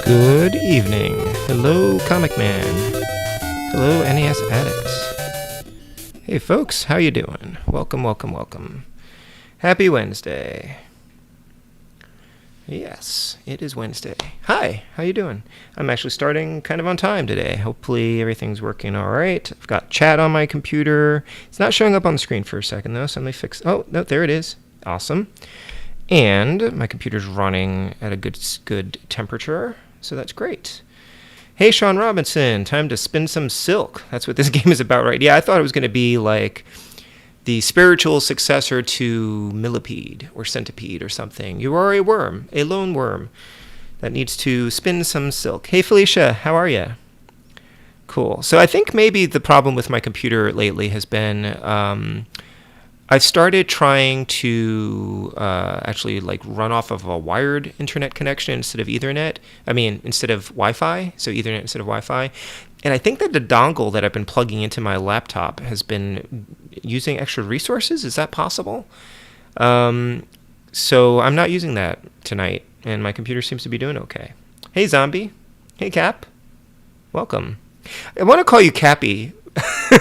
Good evening. Hello, Comic Man. Hello, NES Addicts. Hey, folks, how you doing? Welcome, welcome, welcome. Happy Wednesday. Yes, it is Wednesday. Hi, how you doing? I'm actually starting kind of on time today. Hopefully everything's working all right. I've got chat on my computer. It's not showing up on the screen for a second, though, so let me fix... Oh, no, there it is. Awesome. And my computer's running at a good temperature, so that's great. Hey, Sean Robinson, time to spin some silk. That's what this game is about, right? Yeah, I thought it was going to be like the spiritual successor to millipede or centipede or something. You are a worm, a lone worm that needs to spin some silk. Hey, Felicia, how are you? Cool. So I think maybe the problem with my computer lately has been I started trying to actually like run off of a wired internet connection instead of Ethernet. Instead of Wi-Fi, so Ethernet instead of Wi-Fi. And I think that the dongle that I've been plugging into my laptop has been using extra resources. Is that possible? So I'm not using that tonight, and my computer seems to be doing okay. Hey, Zombie. Hey, Cap. Welcome. I want to call you Cappy.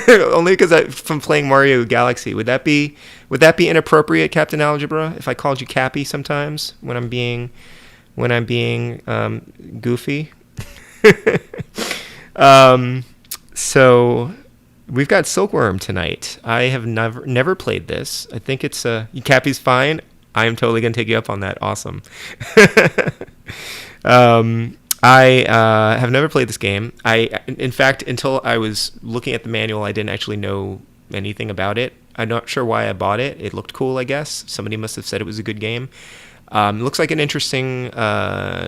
Only because from playing Mario Galaxy. Would that be inappropriate, Captain Algebra, if I called you Cappy sometimes when I'm being goofy? So we've got Silkworm tonight. I have never played this. I think it's Cappy's fine. I am totally gonna take you up on that. Awesome. I have never played this game. In fact, until I was looking at the manual, I didn't actually know anything about it. I'm not sure why I bought it. It looked cool, I guess. Somebody must have said it was a good game. It looks like an interesting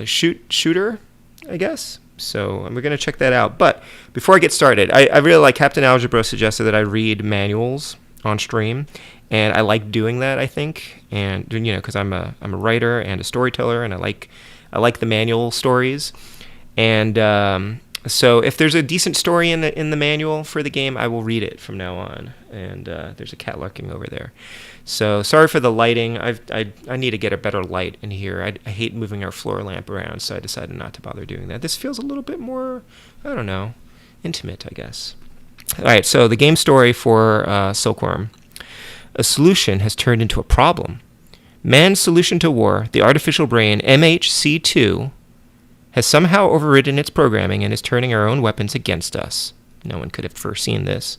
shooter, I guess. So we're going to check that out. But before I get started, I really like Captain Algebra suggested that I read manuals on stream. And I like doing that, I think. And, because I'm a writer and a storyteller, and I like the manual stories, and so if there's a decent story in the manual for the game, I will read it from now on. And there's a cat lurking over there. So sorry for the lighting. I need to get a better light in here. I hate moving our floor lamp around, so I decided not to bother doing that. This feels a little bit more, I don't know, intimate, I guess. All right, so the game story for Silkworm. A solution has turned into a problem. Man's solution to war, the artificial brain MHC2, has somehow overridden its programming and is turning our own weapons against us. No one could have foreseen this.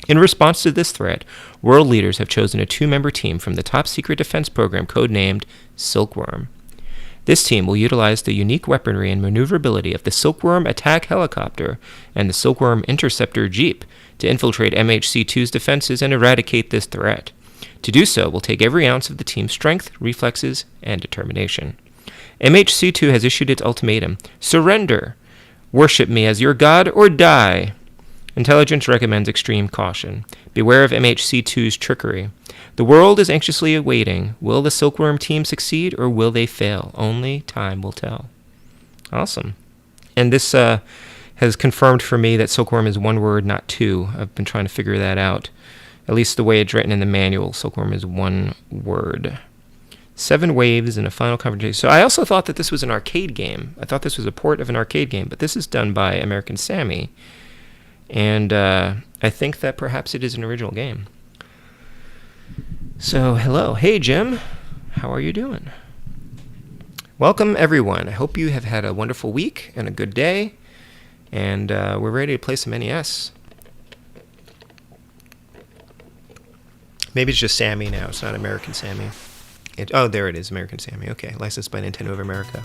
In response to this threat, world leaders have chosen a 2-member team from the top-secret defense program codenamed Silkworm. This team will utilize the unique weaponry and maneuverability of the Silkworm attack helicopter and the Silkworm interceptor jeep to infiltrate MHC2's defenses and eradicate this threat. To do so will take every ounce of the team's strength, reflexes, and determination. MHC2 has issued its ultimatum: surrender! Worship me as your god or die! Intelligence recommends extreme caution. Beware of MHC2's trickery. The world is anxiously awaiting. Will the Silkworm team succeed, or will they fail? Only time will tell. Awesome. And this has confirmed for me that Silkworm is one word, not two. I've been trying to figure that out. At least the way it's written in the manual, Silkworm is one word. 7 waves in a final confrontation. So I also thought that this was an arcade game. I thought this was a port of an arcade game, but this is done by American Sammy. And I think that perhaps it is an original game. So, hello. Hey, Jim. How are you doing? Welcome, everyone. I hope you have had a wonderful week and a good day. And we're ready to play some NES. Maybe it's just Sammy now. It's not American Sammy. Oh, there it is, American Sammy. Okay, licensed by Nintendo of America.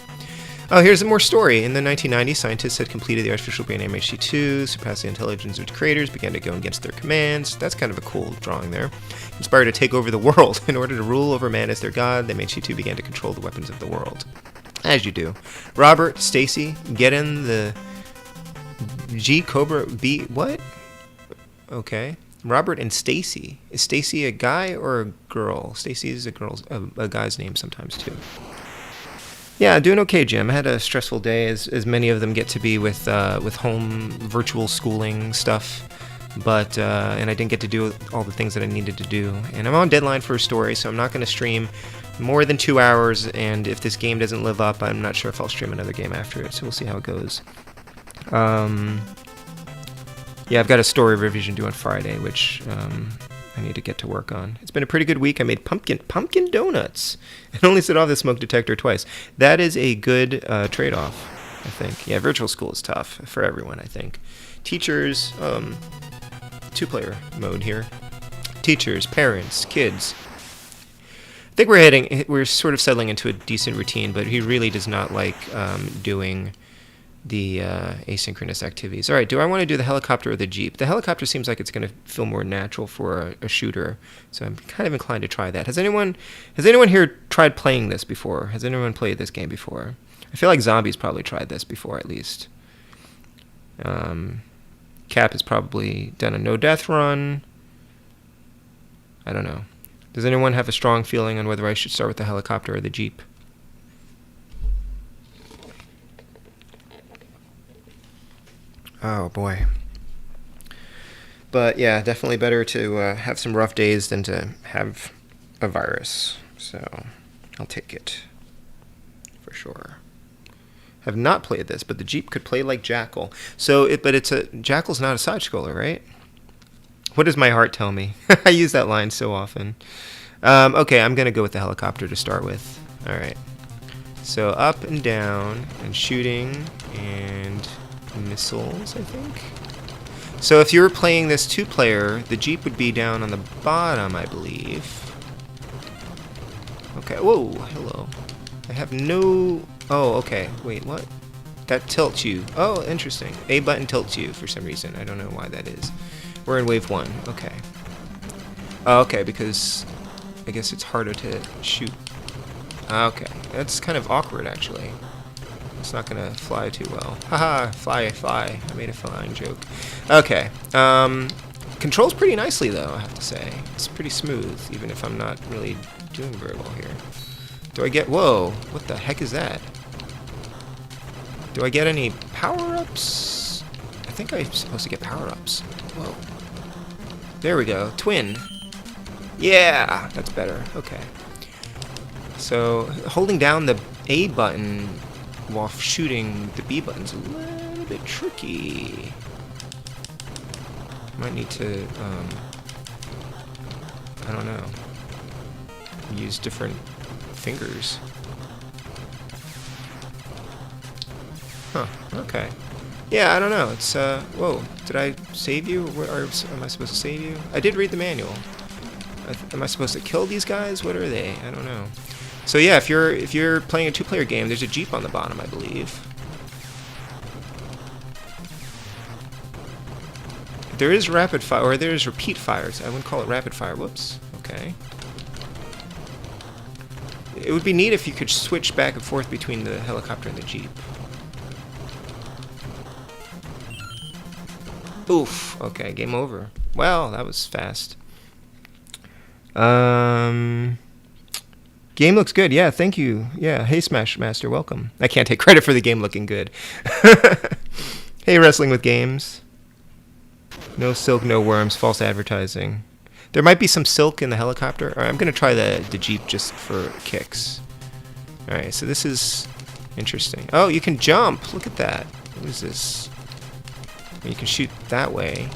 Oh, here's more story. In the 1990s, scientists had completed the artificial brain MHC2, surpassed the intelligence of its creators, began to go against their commands. That's kind of a cool drawing there. Inspired to take over the world. In order to rule over man as their god, the MHC2 began to control the weapons of the world. As you do. Robert, Stacy, get in the G Cobra B. What? Okay. Robert and Stacy. Is Stacy a guy or a girl? Stacy is a guy's name sometimes too. Yeah, doing okay, Jim. I had a stressful day, as many of them get to be with home virtual schooling stuff. But and I didn't get to do all the things that I needed to do. And I'm on deadline for a story, so I'm not going to stream more than 2 hours, and if this game doesn't live up, I'm not sure if I'll stream another game after it, so we'll see how it goes. Yeah, I've got a story revision due on Friday, which I need to get to work on. It's been a pretty good week. I made pumpkin donuts and only set off the smoke detector twice. That is a good trade-off, I think. Yeah, virtual school is tough for everyone, I think. Teachers, two-player mode here. Teachers, parents, kids. I think we're sort of settling into a decent routine, but he really does not like doing the asynchronous activities. All right, do I want to do the helicopter or the Jeep? The helicopter seems like it's going to feel more natural for a shooter, so I'm kind of inclined to try that. Has anyone here tried playing this before? Has anyone played this game before? I feel like Zombie's probably tried this before, at least. Cap has probably done a no-death run. I don't know. Does anyone have a strong feeling on whether I should start with the helicopter or the Jeep? Oh, boy. But, yeah, definitely better to have some rough days than to have a virus. So, I'll take it. For sure. Have not played this, but the Jeep could play like Jackal. So, Jackal's not a side-scroller, right? What does my heart tell me? I use that line so often. Okay, I'm going to go with the helicopter to start with. All right. So up and down and shooting and missiles, I think. So if you were playing this two-player, the Jeep would be down on the bottom, I believe. Okay. Whoa, hello. I have no... Oh, okay. Wait, what? That tilts you. Oh, interesting. A button tilts you for some reason. I don't know why that is. We're in wave 1. Okay. Oh, okay, because I guess it's harder to shoot. Okay. That's kind of awkward, actually. It's not going to fly too well. Haha, fly. I made a flying joke. Okay. Controls pretty nicely, though, I have to say. It's pretty smooth, even if I'm not really doing very well here. Do I get... Whoa, what the heck is that? Do I get any power-ups? I think I'm supposed to get power-ups. Whoa. There we go. Twin. Yeah, that's better. Okay. So, holding down the A button while shooting the B button's a little bit tricky. Might need to, I don't know, use different fingers. Huh, okay. Yeah, I don't know. It's, whoa, did I save you? Or am I supposed to save you? I did read the manual. Am I supposed to kill these guys? What are they? I don't know. So yeah, if you're playing a two-player game, there's a Jeep on the bottom, I believe. There is rapid fire, or there is repeat fires. I wouldn't call it rapid fire. Whoops. Okay. It would be neat if you could switch back and forth between the helicopter and the Jeep. Oof. Okay, game over. Well, that was fast. Game looks good. Yeah, thank you. Yeah, hey Smash Master, welcome. I can't take credit for the game looking good. Hey, Wrestling with Games. No silk, no worms, false advertising. There might be some silk in the helicopter. All right, I'm going to try the Jeep just for kicks. All right, so this is interesting. Oh, you can jump. Look at that. What is this? You can shoot that way.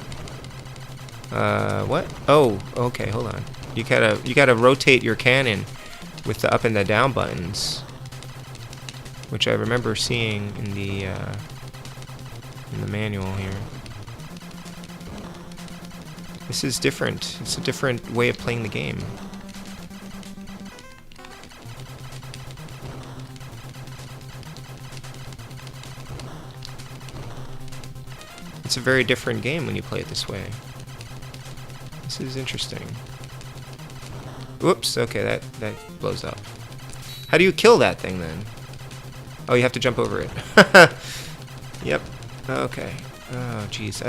What? Oh, okay, hold on. You gotta rotate your cannon with the up and the down buttons, which I remember seeing in the manual here. This is different. It's a different way of playing the game. It's a very different game when you play it this way. This is interesting. Whoops, okay, that blows up. How do you kill that thing then? Oh, you have to jump over it. Yep. Okay. Oh, jeez.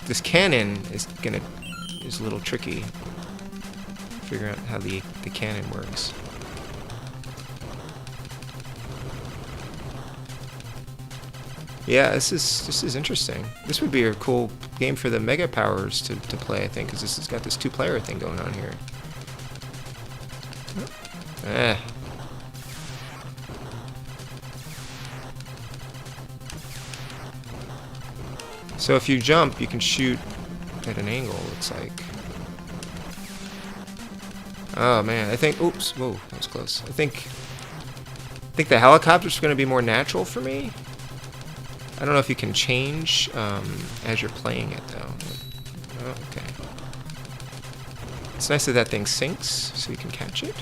This cannon is a little tricky. Figure out how the cannon works. Yeah, this is interesting. This would be a cool game for the Mega Powers to play, I think, because this has got this two-player thing going on here. Eh. So if you jump, you can shoot at an angle, looks like. Oh man, I think, oops, whoa, that was close. I think the helicopter's going to be more natural for me. I don't know if you can change as you're playing it though. Oh, okay. It's nice that that thing sinks, so you can catch it.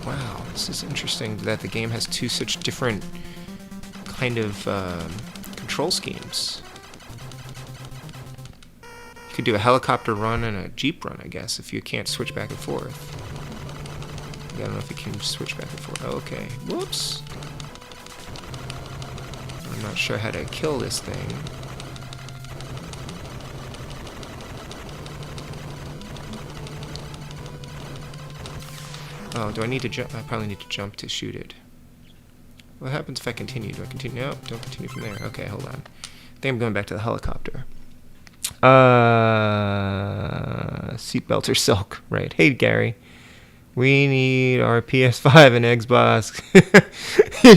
Wow, this is interesting that the game has two such different kind of control schemes. You could do a helicopter run and a jeep run, I guess, if you can't switch back and forth. I don't know if you can switch back and forth. Oh, okay. Whoops. I'm not sure how to kill this thing. Oh, do I need to jump? I probably need to jump to shoot it. What happens if I continue? Do I continue? No, don't continue from there. Okay, hold on. I think I'm going back to the helicopter. Seatbelts are silk. Right. Hey, Gary. We need our PS5 and Xbox.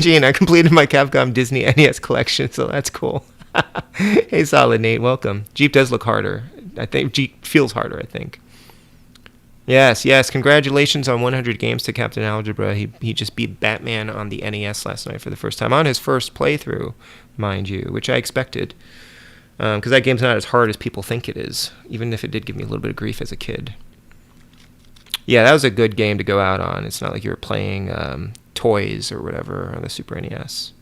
Gene, I completed my Capcom Disney NES collection, so that's cool. Hey, Solid Nate, welcome. Jeep does look harder. I think Jeep feels harder, I think. Yes, yes. Congratulations on 100 games to Captain Algebra. He just beat Batman on the NES last night for the first time. On his first playthrough, mind you, which I expected. Because that game's not as hard as people think it is, even if it did give me a little bit of grief as a kid. Yeah, that was a good game to go out on. It's not like you were playing toys or whatever on the Super NES.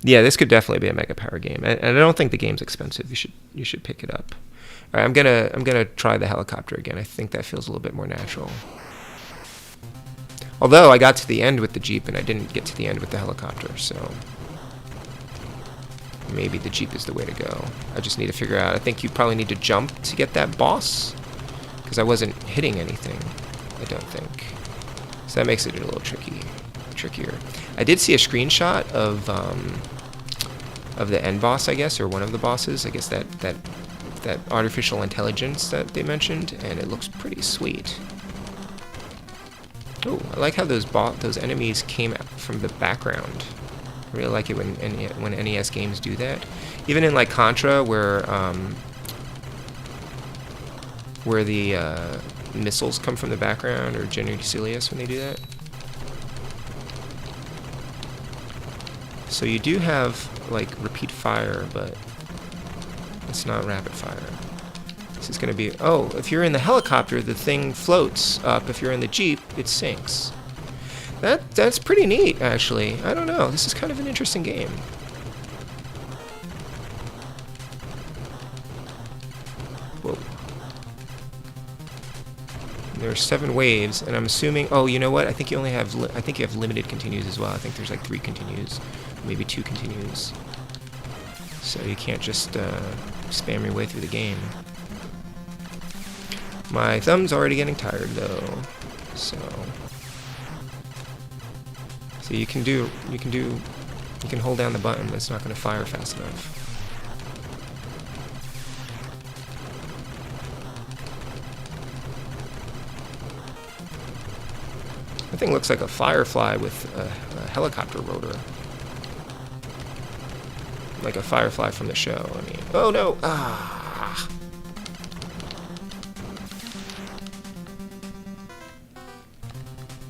Yeah, this could definitely be a Mega Power game, and I don't think the game's expensive. You should pick it up. All right, I'm gonna try the helicopter again. I think that feels a little bit more natural. Although I got to the end with the Jeep and I didn't get to the end with the helicopter, so maybe the Jeep is the way to go. I just need to figure out. I think you probably need to jump to get that boss, because I wasn't hitting anything, I don't think. So that makes it a little trickier. I did see a screenshot of the end boss, I guess, or one of the bosses. I guess that artificial intelligence that they mentioned, and it looks pretty sweet. Oh, I like how those enemies came out from the background. I really like it when NES games do that. Even in like Contra, where the missiles come from the background, or General Cilius when they do that. So you do have like repeat fire, but it's not rapid fire. This is going to be... Oh, if you're in the helicopter, the thing floats up. If you're in the Jeep, it sinks. That's pretty neat, actually. I don't know. This is kind of an interesting game. Whoa. There are 7 waves, and I'm assuming... Oh, you know what? I think you only have... I think you have limited continues as well. I think there's like 3 continues, maybe 2 continues. So you can't just spam your way through the game. My thumb's already getting tired though, so you can hold down the button, but it's not going to fire fast enough. That thing looks like a Firefly with a helicopter rotor. Like a Firefly from the show, I mean. Oh no! Ah!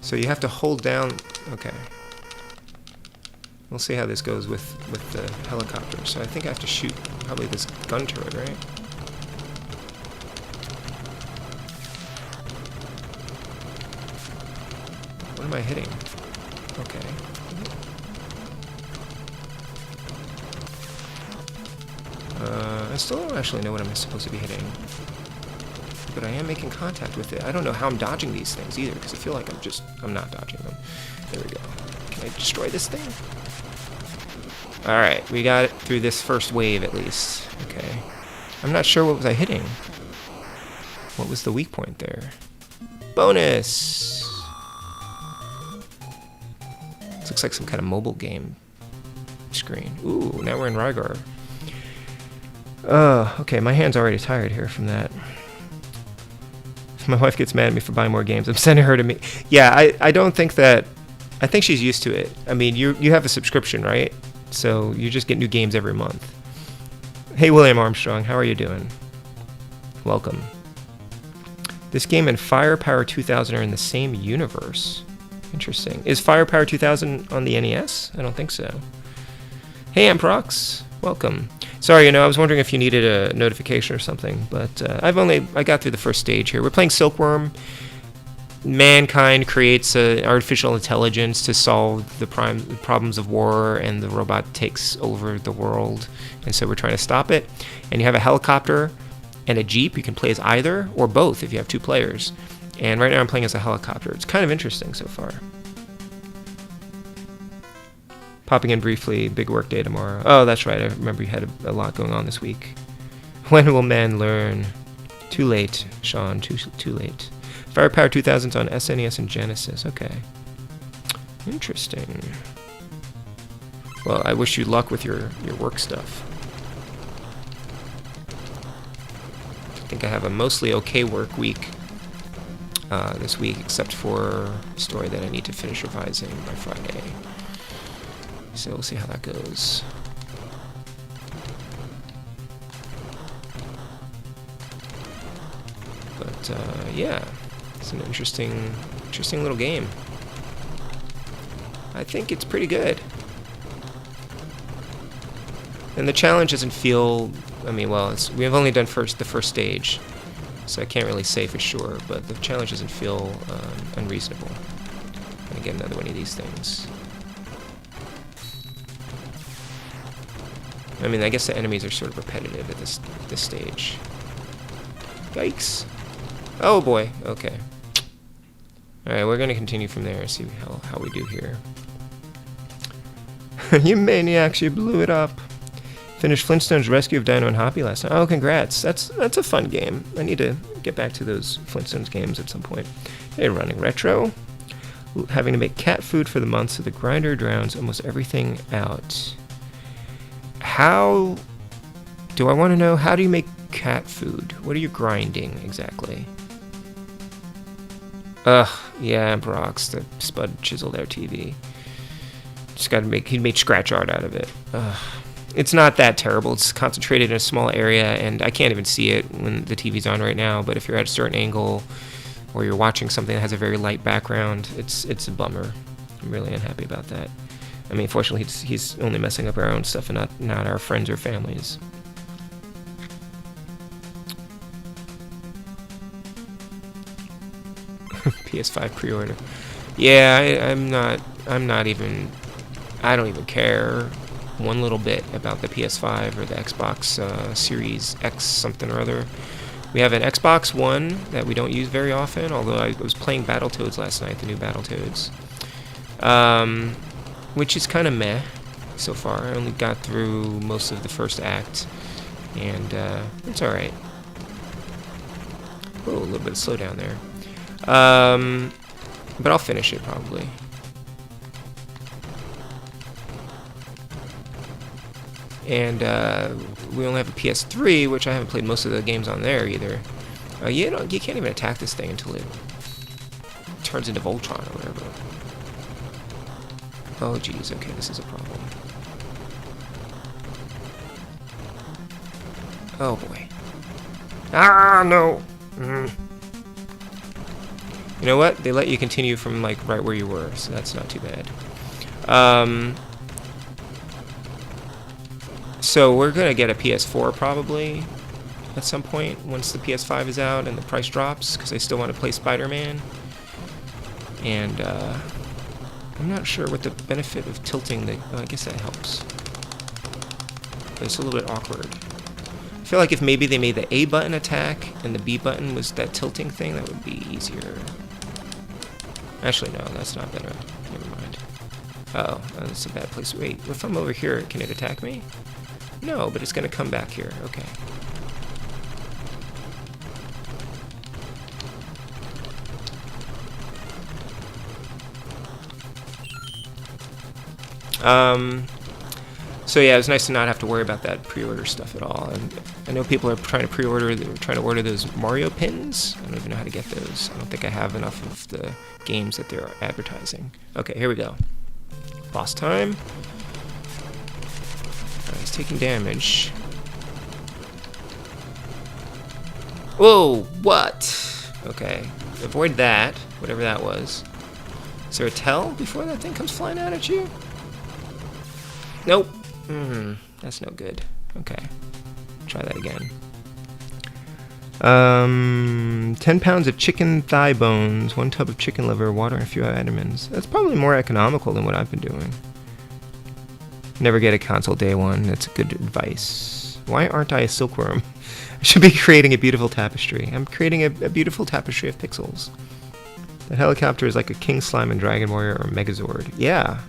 So you have to hold down... Okay. We'll see how this goes with the helicopter. So I think I have to shoot probably this gun turret, right? What am I hitting? Okay. I still don't actually know what I'm supposed to be hitting. But I am making contact with it. I don't know how I'm dodging these things either, because I feel like I'm not dodging them. There we go. Can I destroy this thing? Alright, we got it through this first wave at least. Okay. I'm not sure what was I hitting. What was the weak point there? Bonus! This looks like some kind of mobile game screen. Ooh, now we're in Rygar. Okay, my hand's already tired here from that. If my wife gets mad at me for buying more games, I'm sending her to me. Yeah, I don't think that... I think she's used to it. I mean, you have a subscription, right? So you just get new games every month. Hey, William Armstrong, how are you doing? Welcome. This game and Firepower 2000 are in the same universe. Interesting. Is Firepower 2000 on the NES? I don't think so. Hey, Amprox. Welcome. Sorry, I was wondering if you needed a notification or something, but I got through the first stage here. We're playing Silkworm. Mankind creates an artificial intelligence to solve the problems of war, and the robot takes over the world, and so we're trying to stop it. And you have a helicopter and a jeep. You can play as either or both if you have two players. And right now I'm playing as a helicopter. It's kind of interesting so far. Popping in briefly, big work day tomorrow. Oh, that's right. I remember you had a lot going on this week. When will men learn? Too late, Sean. Too late. Firepower 2000's on SNES and Genesis. Okay. Interesting. Well, I wish you luck with your work stuff. I think I have a mostly okay work week this week, except for a story that I need to finish revising by Friday. So we'll see how that goes. But yeah, it's an interesting little game. I think it's pretty good. And the challenge doesn't feel... I mean, well, we've only done the first stage, so I can't really say for sure, but the challenge doesn't feel unreasonable. And again, another one of these things. I mean, I guess the enemies are sort of repetitive at this stage. Yikes. Oh boy, okay. Alright, we're gonna continue from there and see how we do here. You maniacs, you blew it up. Finished Flintstones Rescue of Dino and Hoppy last night. Oh, congrats. That's a fun game. I need to get back to those Flintstones games at some point. Hey, Running Retro. Having to make cat food for the month, so the grinder drowns almost everything out. How do I want to know, how do you make cat food? What are you grinding exactly? Yeah, Brox, the Spud chiseled our TV. Just gotta he made scratch art out of it. It's not that terrible. It's concentrated in a small area, and I can't even see it when the TV's on right now, but if you're at a certain angle, or you're watching something that has a very light background, it's a bummer. I'm really unhappy about that. I mean, fortunately, he's only messing up our own stuff and not our friends or families. PS5 pre-order. Yeah, I'm not even... I don't even care one little bit about the PS5 or the Xbox Series X something or other. We have an Xbox One that we don't use very often, although I was playing Battletoads last night, the new Battletoads. Which is kind of meh so far. I only got through most of the first act, and it's alright. Oh, a little bit of slowdown there. But I'll finish it probably. And we only have a PS3, which I haven't played most of the games on there either. You can't even attack this thing until it turns into Voltron or whatever. Oh geez, okay, this is a problem. Oh boy. Ah, no! You know what? They let you continue from, like, right where you were, so that's not too bad. So we're gonna get a PS4 probably at some point once the PS5 is out and the price drops, because I still want to play Spider-Man. And, I'm not sure what the benefit of tilting the... Oh, I guess that helps. But it's a little bit awkward. I feel like if maybe they made the A button attack and the B button was that tilting thing, that would be easier. Actually, no, that's not better. Never mind. Uh-oh, that's a bad place. Wait, if I'm over here, can it attack me? No, but it's going to come back here. Okay. So yeah, it was nice to not have to worry about that pre-order stuff at all. And I know people are trying to pre-order, they're trying to order those Mario pins. I don't even know how to get those. I don't think I have enough of the games that they're advertising. Okay, here we go. Boss time. Alright, he's taking damage. Whoa, what? Okay, avoid that, whatever that was. Is there a tell before that thing comes flying out at you? Nope. That's no good. Okay. Try that again. 10 pounds of chicken thigh bones, 1 tub of chicken liver, water, and a few vitamins. That's probably more economical than what I've been doing. Never get a console day one. That's good advice. Why aren't I a silkworm? I should be creating a beautiful tapestry. I'm creating a beautiful tapestry of pixels. That helicopter is like a king slime and dragon warrior or megazord. Yeah.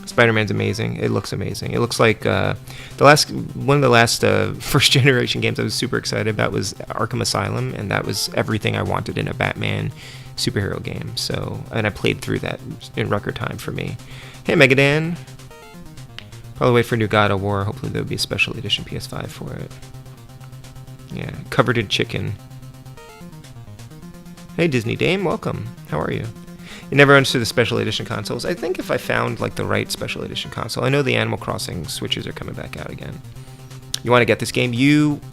Spider-Man's amazing. It looks amazing. It looks like one of the last first generation games I was super excited about was Arkham Asylum, and that was everything I wanted in a Batman superhero game. So, and I played through that in record time for me. Hey, Megadan. Probably wait for new God of War. Hopefully there'll be a special edition PS5 for it. Yeah, covered in chicken. Hey, Disney Dame, welcome. How are you? You never understood the special edition consoles. I think if I found like the right special edition console, I know the Animal Crossing Switches are coming back out again. You want to get this game?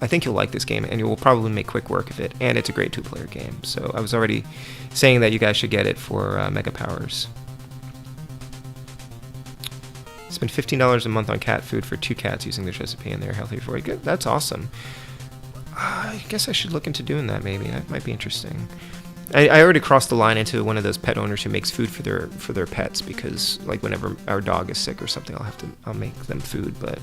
I think you'll like this game, and you will probably make quick work of it. And it's a great 2-player game. So I was already saying that you guys should get it for Mega Powers. Spend $15 a month on cat food for 2 cats using this recipe, and they're healthy for you. Good. That's awesome. I guess I should look into doing that. Maybe that might be interesting. I already crossed the line into one of those pet owners who makes food for their pets, because like whenever our dog is sick or something, I'll make them food. But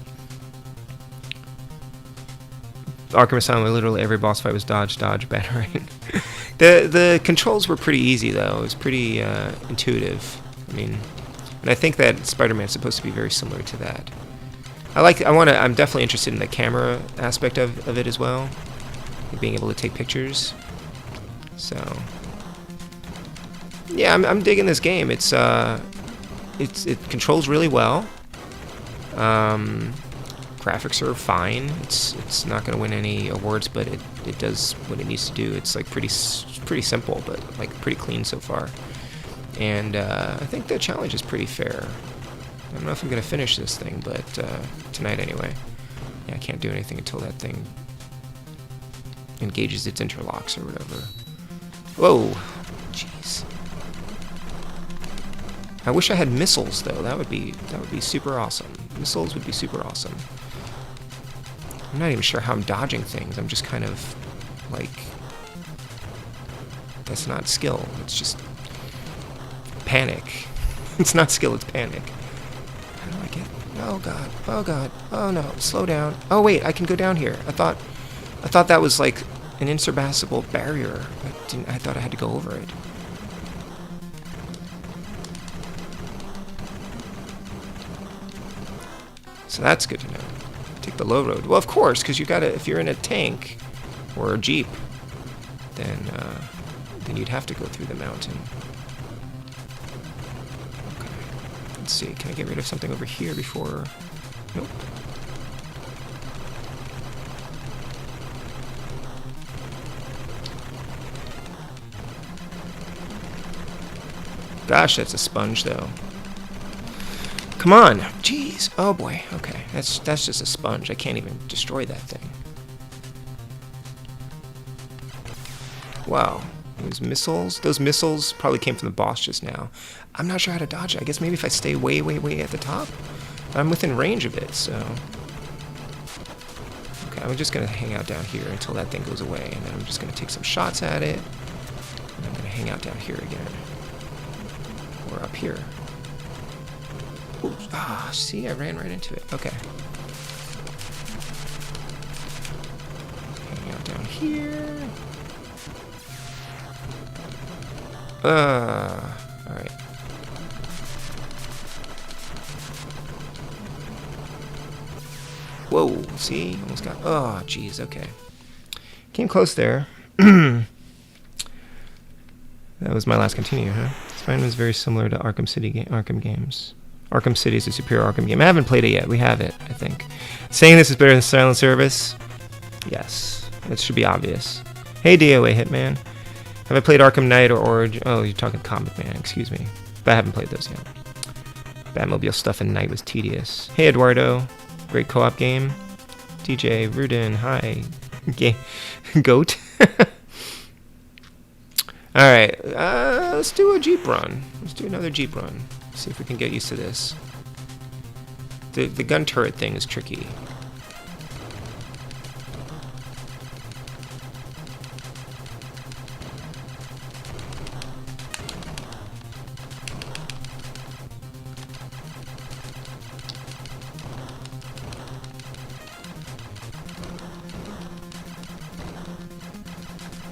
Arkham Asylum, literally every boss fight was dodge, battering. The controls were pretty easy though. It was pretty intuitive. I mean, and I think that Spider-Man's supposed to be very similar to that. I'm definitely interested in the camera aspect of it as well, being able to take pictures. So yeah, I'm digging this game. It controls really well. Graphics are fine. It's not going to win any awards, but it does what it needs to do. It's like pretty simple, but like pretty clean so far. And I think the challenge is pretty fair. I don't know if I'm going to finish this thing, but tonight anyway. Yeah, I can't do anything until that thing engages its interlocks or whatever. Whoa, jeez. I wish I had missiles though. That would be super awesome. Missiles would be super awesome. I'm not even sure how I'm dodging things. I'm just kind of like, that's not skill. It's just panic. It's not skill. It's panic. How do I get? Oh god. Oh god. Oh no. Slow down. Oh wait, I can go down here. I thought that was like an insurpassable barrier. I thought I had to go over it. So that's good to know. Take the low road. Well, of course, because you gotta. If you're in a tank or a jeep, then you'd have to go through the mountain. Okay. Let's see. Can I get rid of something over here before? Nope. Gosh, that's a sponge, though. Come on. Jeez. Oh, boy. Okay. That's just a sponge. I can't even destroy that thing. Wow. Those missiles probably came from the boss just now. I'm not sure how to dodge it. I guess maybe if I stay way, way, way at the top. I'm within range of it, so... Okay, I'm just going to hang out down here until that thing goes away, and then I'm just going to take some shots at it. And I'm going to hang out down here again. Or up here. Oops. Ah, see, I ran right into it. Okay. Hang out down here. Alright. Whoa, see? Almost got... Oh, jeez, okay. Came close there. That was my last continue, huh? Spider-Man was very similar to Arkham games. Arkham City is a superior Arkham game. I haven't played it yet. We have it, I think. Saying this is better than Silent Service? Yes. It should be obvious. Hey, DOA Hitman. Have I played Arkham Knight or Origin? Oh, you're talking Comic Man, excuse me. But I haven't played those yet. Batmobile stuff in Night was tedious. Hey, Eduardo. Great co-op game. DJ, Rudin, hi. Goat. Alright, let's do a Jeep run. Let's do another Jeep run. See if we can get used to this. The gun turret thing is tricky.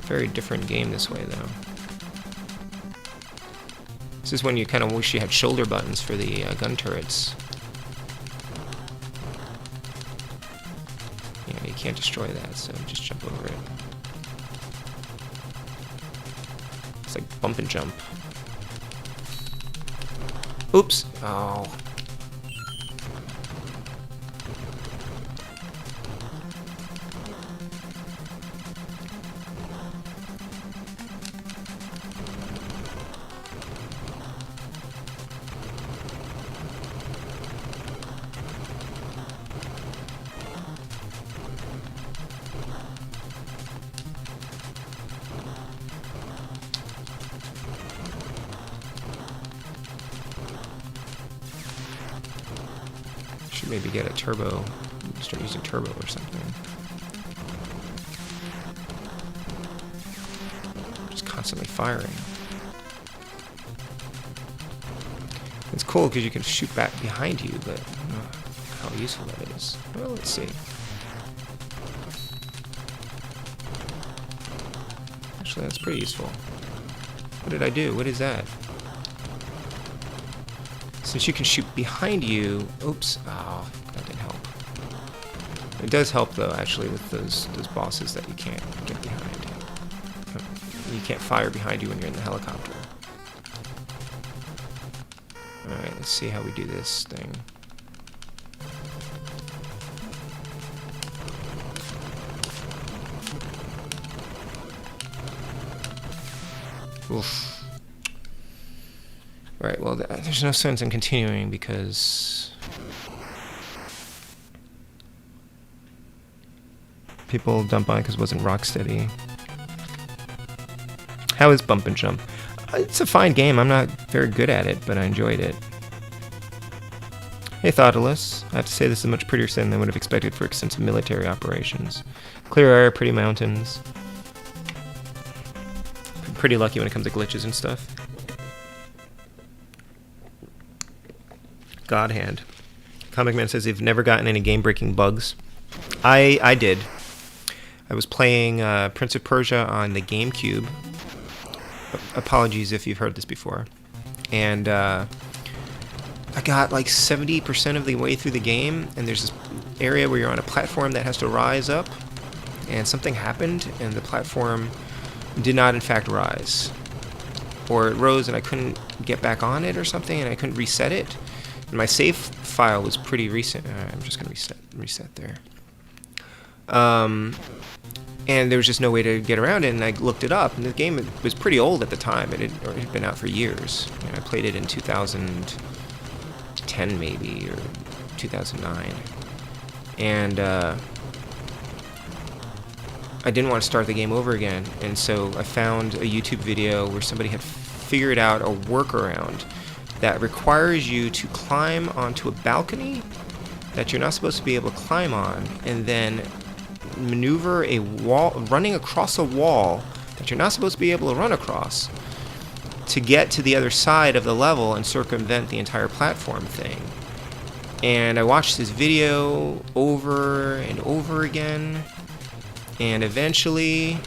Very different game this way, though. This is when you kind of wish you had shoulder buttons for the gun turrets. Yeah, you can't destroy that, so just jump over it. It's like bump and jump. Oops! Oh. Should maybe get a turbo, start using turbo or something. Just constantly firing. It's cool because you can shoot back behind you, but I don't know how useful that is. Well, let's see. Actually, that's pretty useful. What did I do? What is that? Since you can shoot behind you, oops, oh, that didn't help. It does help though, actually, with those bosses that you can't get behind. You can't fire behind you when you're in the helicopter. Alright, let's see how we do this thing. Oof. Right, well, there's no sense in continuing because people dump on it because it wasn't rock steady. How is Bump and Jump? It's a fine game. I'm not very good at it, but I enjoyed it. Hey, Thoughtless. I have to say this is a much prettier sim than I would have expected for extensive military operations. Clear air, pretty mountains. Pretty lucky when it comes to glitches and stuff. God Hand. Comic Man says they've never gotten any game-breaking bugs. I did. I was playing Prince of Persia on the GameCube. Apologies if you've heard this before. And I got like 70% of the way through the game, and there's this area where you're on a platform that has to rise up, and something happened, and the platform did not in fact rise. Or it rose and I couldn't get back on it or something, and I couldn't reset it. And my save file was pretty recent. I'm just going to reset there. And there was just no way to get around it, and I looked it up, and the game was pretty old at the time. It had been out for years. You know, I played it in 2010 maybe, or 2009. And I didn't want to start the game over again, and so I found a YouTube video where somebody had figured out a workaround that requires you to climb onto a balcony that you're not supposed to be able to climb on, and then maneuver a wall, running across a wall that you're not supposed to be able to run across, to get to the other side of the level and circumvent the entire platform thing. And I watched this video over and over again, and eventually,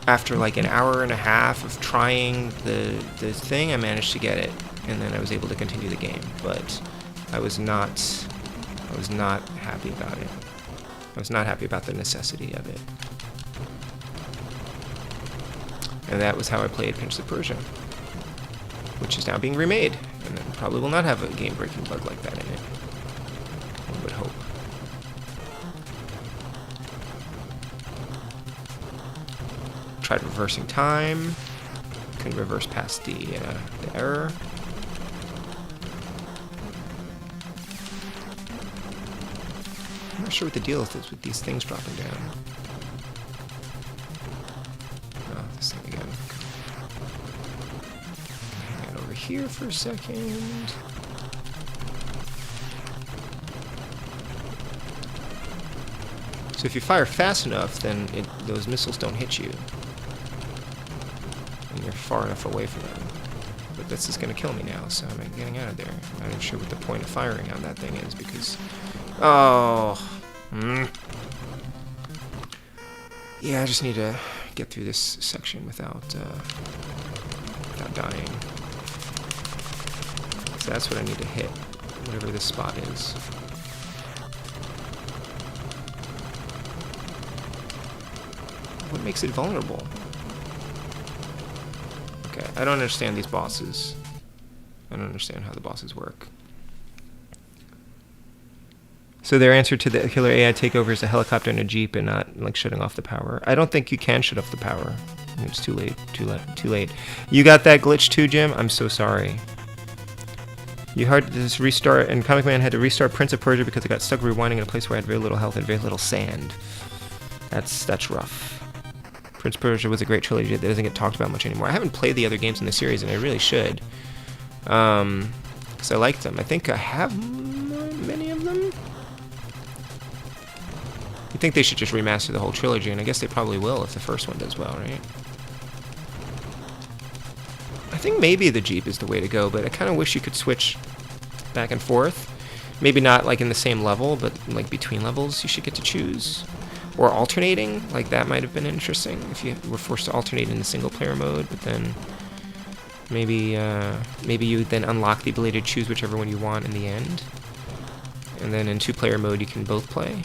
after like an hour and a half of trying the thing, I managed to get it, and then I was able to continue the game. But I was not happy about it. I was not happy about the necessity of it. And that was how I played Prince of Persia. which is now being remade, and it probably will not have a game-breaking bug like that in it. One would hope. Tried reversing time. Couldn't reverse past the error. I'm not sure what the deal is with these things dropping down. Oh, this thing again. Hang out over here for a second. So if you fire fast enough, then those missiles don't hit you. And you're far enough away from them. But this is going to kill me now, so I'm getting out of there. I'm not even sure what the point of firing on that thing is, because... Oh. Yeah, I just need to get through this section without dying. So that's what I need to hit, whatever this spot is. What makes it vulnerable? Okay, I don't understand these bosses. I don't understand how the bosses work. So their answer to the killer AI takeover is a helicopter and a jeep, and not like shutting off the power. I don't think you can shut off the power. It's too late. Too late. You got that glitch too, Jim? I'm so sorry. You had to just restart, and Comic Man had to restart Prince of Persia because it got stuck rewinding in a place where I had very little health and very little sand. That's rough. Prince of Persia was a great trilogy that doesn't get talked about much anymore. I haven't played the other games in the series, and I really should. Because I like them. I think I have many of them. You think they should just remaster the whole trilogy, and I guess they probably will if the first one does well, right? I think maybe the Jeep is the way to go, but I kind of wish you could switch back and forth. Maybe not like in the same level, but like between levels you should get to choose. Or alternating, like that might have been interesting if you were forced to alternate in the single player mode, but then maybe you then unlock the ability to choose whichever one you want in the end. And then in 2-player mode you can both play.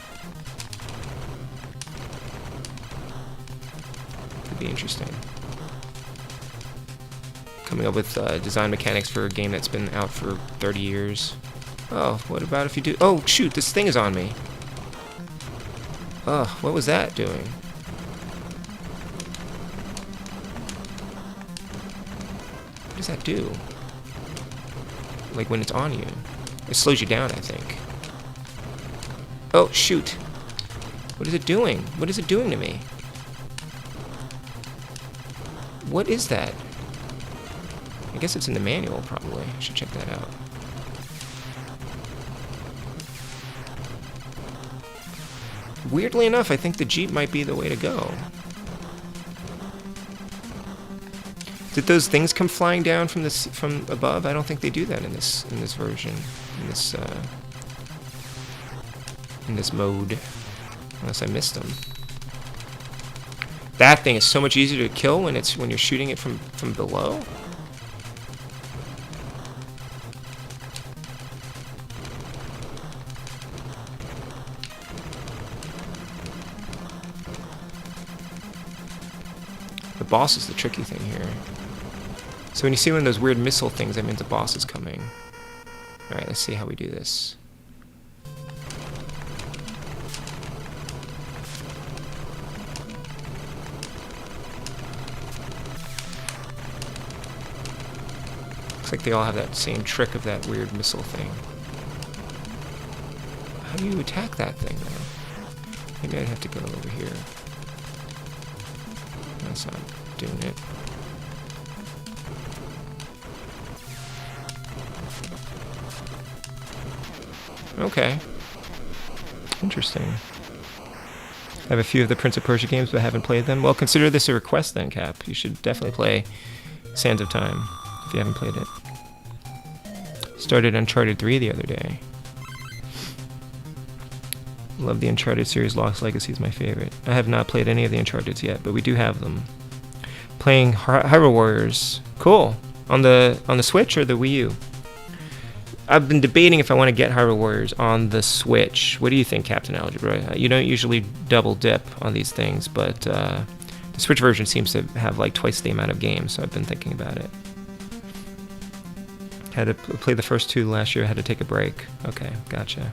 Could be interesting. Coming up with design mechanics for a game that's been out for 30 years. Oh, what about if you do... Oh, shoot, this thing is on me. Oh, what was that doing? What does that do? Like when it's on you. It slows you down, I think. Oh, shoot. What is it doing? What is it doing to me? What is that? I guess it's in the manual, probably. I should check that out. Weirdly enough, I think the Jeep might be the way to go. Did those things come flying down from above? I don't think they do that in this version, in this mode, unless I missed them. That thing is so much easier to kill when you're shooting it from below. The boss is the tricky thing here. So when you see one of those weird missile things, that means the boss is coming. Alright, let's see how we do this. Looks like they all have that same trick of that weird missile thing. How do you attack that thing, though? Maybe I'd have to go over here. That's not doing it. Okay. Interesting. I have a few of the Prince of Persia games, but I haven't played them. Well, consider this a request then, Cap. You should definitely play Sands of Time if you haven't played it. Started Uncharted 3 the other day. Love the Uncharted series. Lost Legacy is my favorite. I have not played any of the Uncharteds yet, but we do have them. Playing Hyrule Warriors. Cool. On the Switch or the Wii U? I've been debating if I want to get Hyrule Warriors on the Switch. What do you think, Captain Algebra? You don't usually double dip on these things, but the Switch version seems to have like twice the amount of games, so I've been thinking about it. Had to play the first 2 last year, had to take a break. Okay, gotcha.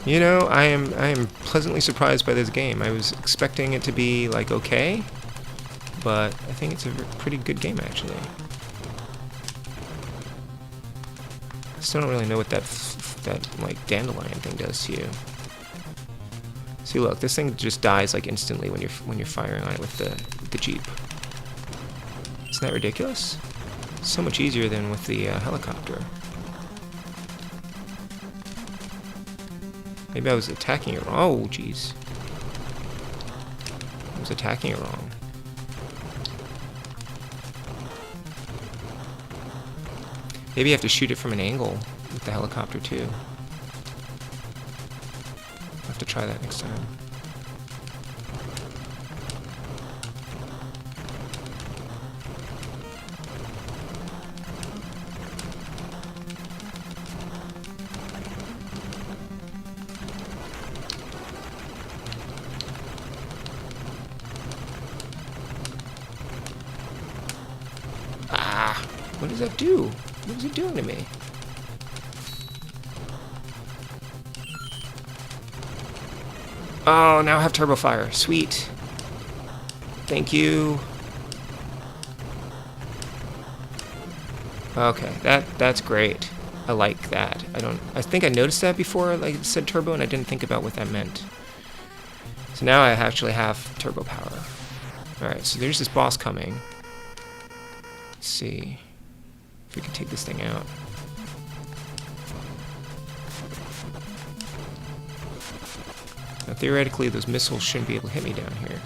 You know, I am pleasantly surprised by this game. I was expecting it to be like okay, but I think it's a pretty good game actually. I still don't really know what that like dandelion thing does to you. See, look, this thing just dies like instantly when you're firing on it with the Jeep. Isn't that ridiculous? So much easier than with the helicopter. Maybe I was attacking it wrong. Oh, jeez. I was attacking it wrong. Maybe you have to shoot it from an angle with the helicopter, too. I'll have to try that next time. What does that do? What is it doing to me? Oh, now I have turbo fire. Sweet. Thank you. Okay, that's great. I like that. I think I noticed that before, like it said turbo, and I didn't think about what that meant. So now I actually have turbo power. Alright, so there's this boss coming. Let's see if we can take this thing out. Now, theoretically, those missiles shouldn't be able to hit me down here.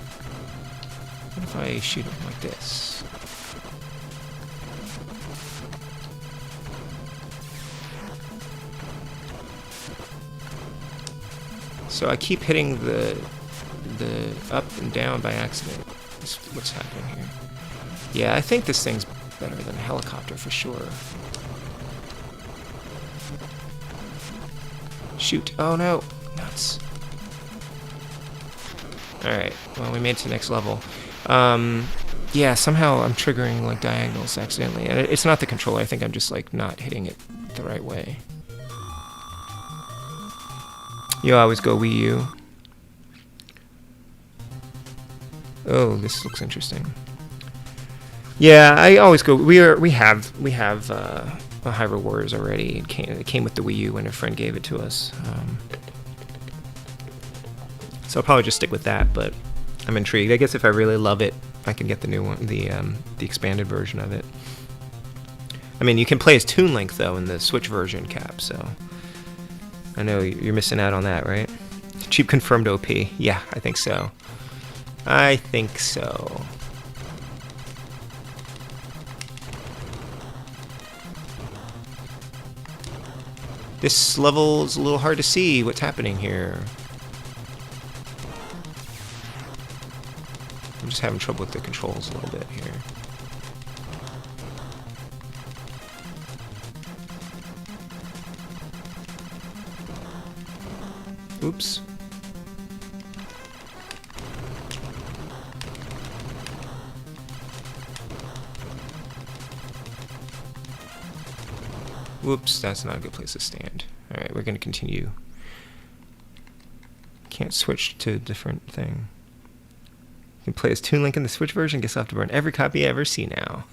What if I shoot them like this? So I keep hitting the up and down by accident. That's what's happening here. Yeah, I think this thing's better than a helicopter for sure. Shoot. Oh no. Nuts. Alright, well, we made it to the next level. Yeah, somehow I'm triggering like diagonals accidentally. And it's not the controller, I think I'm just like not hitting it the right way. You always go Wii U. Oh, this looks interesting. Yeah, I always go. We have a Hyrule Warriors already. It came with the Wii U when a friend gave it to us. So I'll probably just stick with that. But I'm intrigued. I guess if I really love it, I can get the new one, the expanded version of it. I mean, you can play as Toon Link though in the Switch version, Cap. So I know you're missing out on that, right? Cheap confirmed OP. Yeah, I think so. I think so. This level is a little hard to see what's happening here. I'm just having trouble with the controls a little bit here. Oops. Whoops, that's not a good place to stand. Alright, we're going to continue. Can't switch to a different thing. You can play as Toon Link in the Switch version. Guess I'll have to burn every copy I ever see now.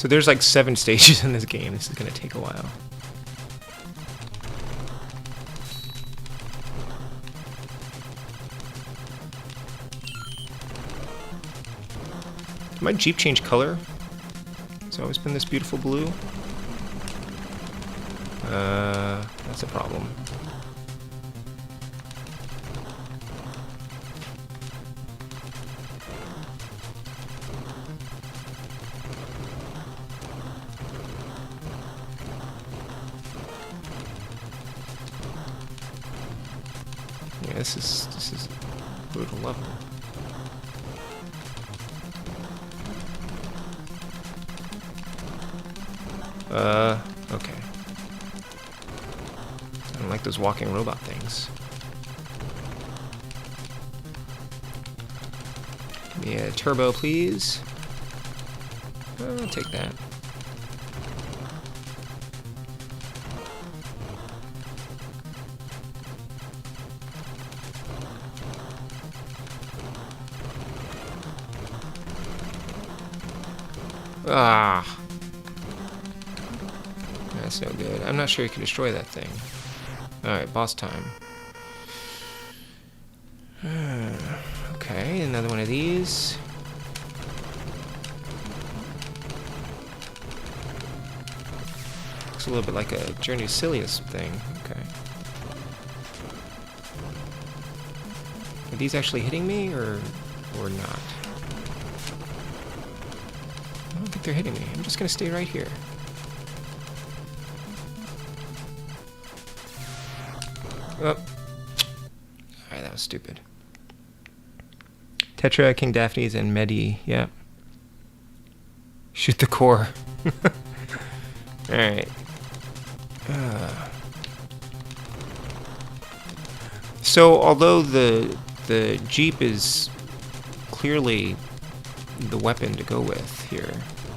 So there's like 7 stages in this game. This is going to take a while. Did my Jeep change color? It's always been this beautiful blue. That's a problem. Yeah, this is a brutal level. Okay. I don't like those walking robot things. Give me a turbo, please. I'll take that. Ah. That's no good. I'm not sure you can destroy that thing. Alright, boss time. Okay, another one of these. Looks a little bit like a Journey to Silius thing. Okay. Are these actually hitting me or not? I don't think they're hitting me. I'm just gonna stay right here. Oh. Alright, that was stupid. Tetra, King Daphne's, and Medi. Yeah. Shoot the core. Alright. So, although the Jeep is clearly the weapon to go with here,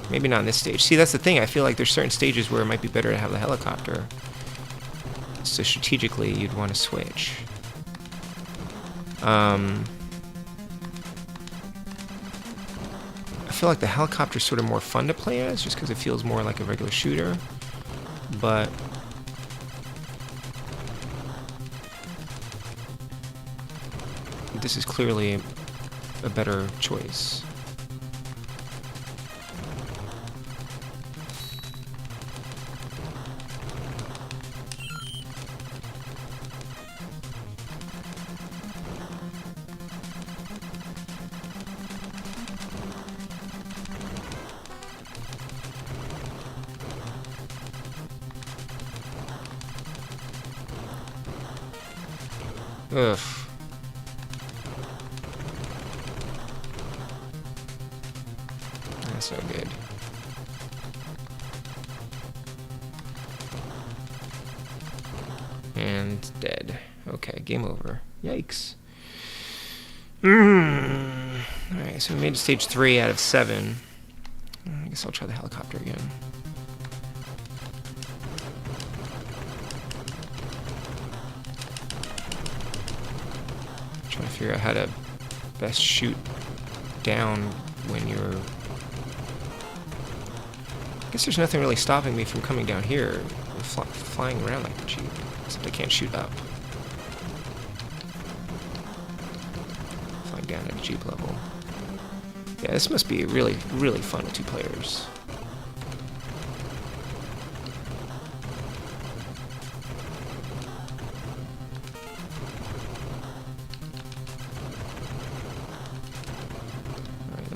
maybe not in this stage. See, that's the thing. I feel like there's certain stages where it might be better to have the helicopter. So strategically, you'd want to switch. I feel like the helicopter is sort of more fun to play as, just because it feels more like a regular shooter. But this is clearly a better choice. Ugh. That's no good. And dead. Okay, game over. Yikes. Alright, so we made it to stage 3 out of 7. I guess I'll try the helicopter again. Trying to figure out how to best shoot down when you're... I guess there's nothing really stopping me from coming down here and flying around like the Jeep, except I can't shoot up. Flying down at the Jeep level. Yeah, this must be really, really fun with 2 players.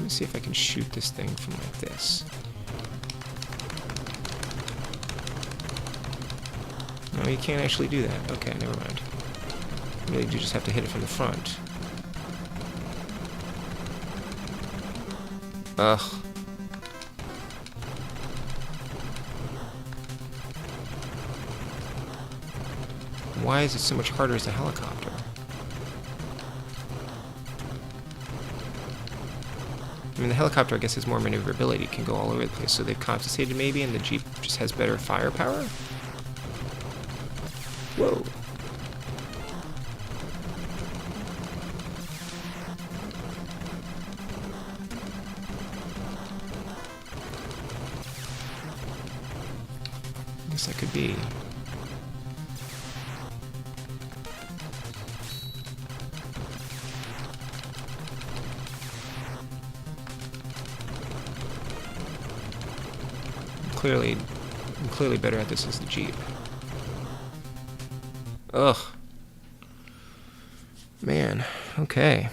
See if I can shoot this thing from like this. No, you can't actually do that. Okay, never mind. You really do just have to hit it from the front. Ugh. Why is it so much harder as a helicopter? I mean, the helicopter, I guess, has more maneuverability. It can go all over the place, so they've compensated maybe, and the Jeep just has better firepower? Whoa. guess that could be. I'm clearly better at this as the Jeep. Ugh. Man, okay.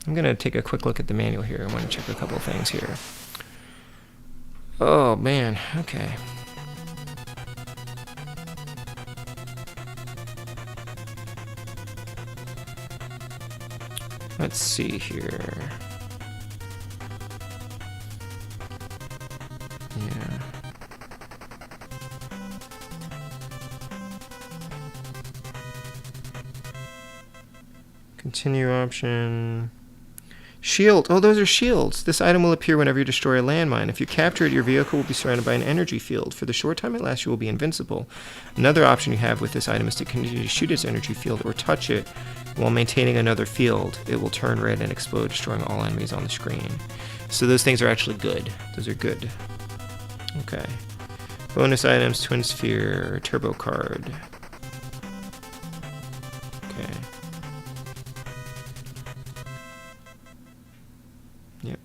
I'm gonna take a quick look at the manual here. I want to check a couple of things here. Oh, man, okay. Let's see here. Yeah. Continue option. Shield. Oh, those are shields. This item will appear whenever you destroy a landmine. If you capture it, your vehicle will be surrounded by an energy field. For the short time it lasts, you will be invincible. Another option you have with this item is to continue to shoot its energy field or touch it while maintaining another field. It will turn red and explode, destroying all enemies on the screen. So those things are actually good. Those are good. Okay. Bonus items, Twin Sphere, Turbo Card. Okay. Yep.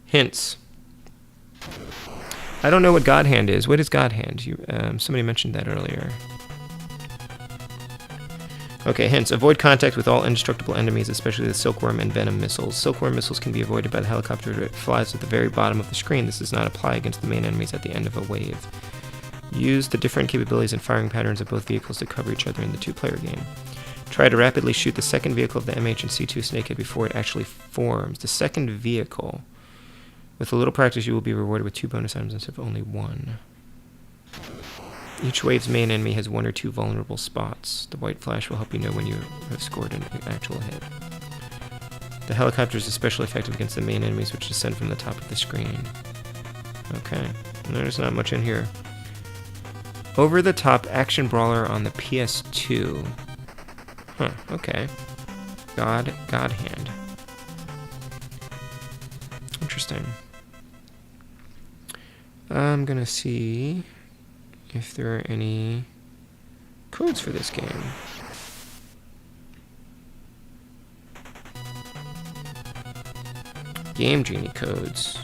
Hints. I don't know what God Hand is. What is God Hand? Somebody mentioned that earlier. Okay, hints. Avoid contact with all indestructible enemies, especially the Silkworm and Venom missiles. Silkworm missiles can be avoided by the helicopter that flies at the very bottom of the screen. This does not apply against the main enemies at the end of a wave. Use the different capabilities and firing patterns of both vehicles to cover each other in the two-player game. Try to rapidly shoot the second vehicle of the MH and C2 Snakehead before it actually forms. The second vehicle. With a little practice, you will be rewarded with 2 bonus items instead of only 1. Each wave's main enemy has 1 or 2 vulnerable spots. The white flash will help you know when you have scored an actual hit. The helicopter is especially effective against the main enemies, which descend from the top of the screen. Okay, there's not much in here. Over-the-top action brawler on the PS2. Huh, okay. God Hand. Interesting. I'm gonna see if there are any codes for this game. Game Genie codes.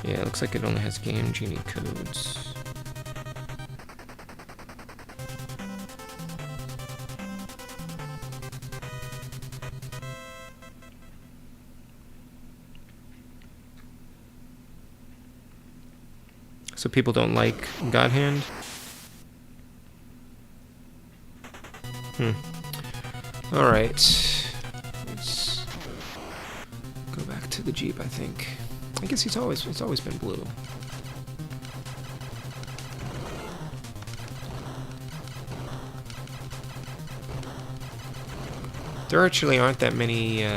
Yeah, it looks like it only has Game Genie codes. So people don't like God Hand? Alright. Let's go back to the Jeep, I think. I guess it's always been blue. There actually aren't that many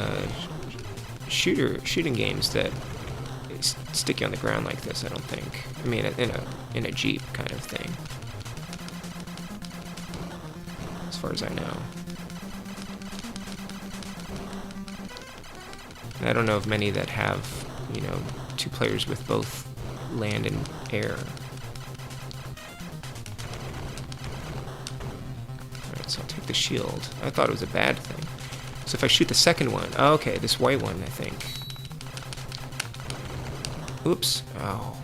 shooting games that stick you on the ground like this, I don't think. I mean, in a Jeep kind of thing. As far as I know. And I don't know of many that have, 2 players with both land and air. Alright, so I'll take the shield. I thought it was a bad thing. So if I shoot the second one, oh, okay, this white one, I think. Oops. Oh.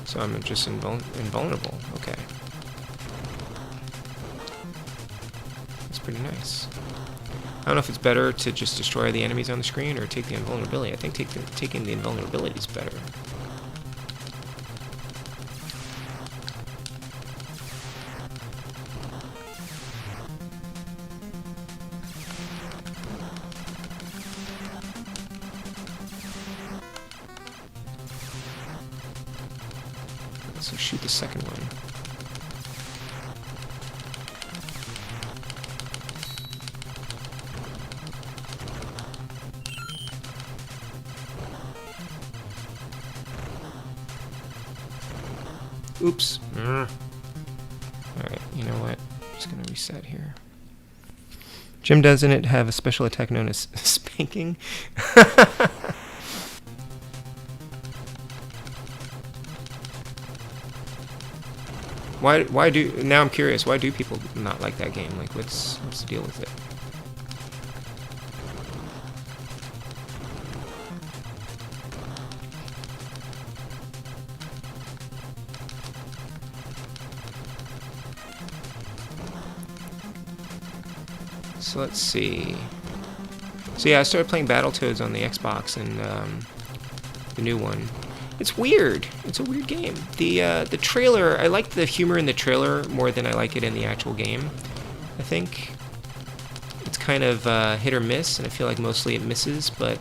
So I'm just invulnerable. Okay. That's pretty nice. I don't know if it's better to just destroy the enemies on the screen or take the invulnerability. I think taking the invulnerability is better. So shoot the second one. Oops. Alright, you know what? I'm just gonna reset here. Jim, doesn't it have a special attack known as spanking? Why do, now I'm curious, why do people not like that game? Like, what's the deal with it? So let's see. So yeah, I started playing Battletoads on the Xbox and the new one. It's weird. It's a weird game. The trailer, I like the humor in the trailer more than I like it in the actual game. I think it's kind of hit or miss, and I feel like mostly it misses, but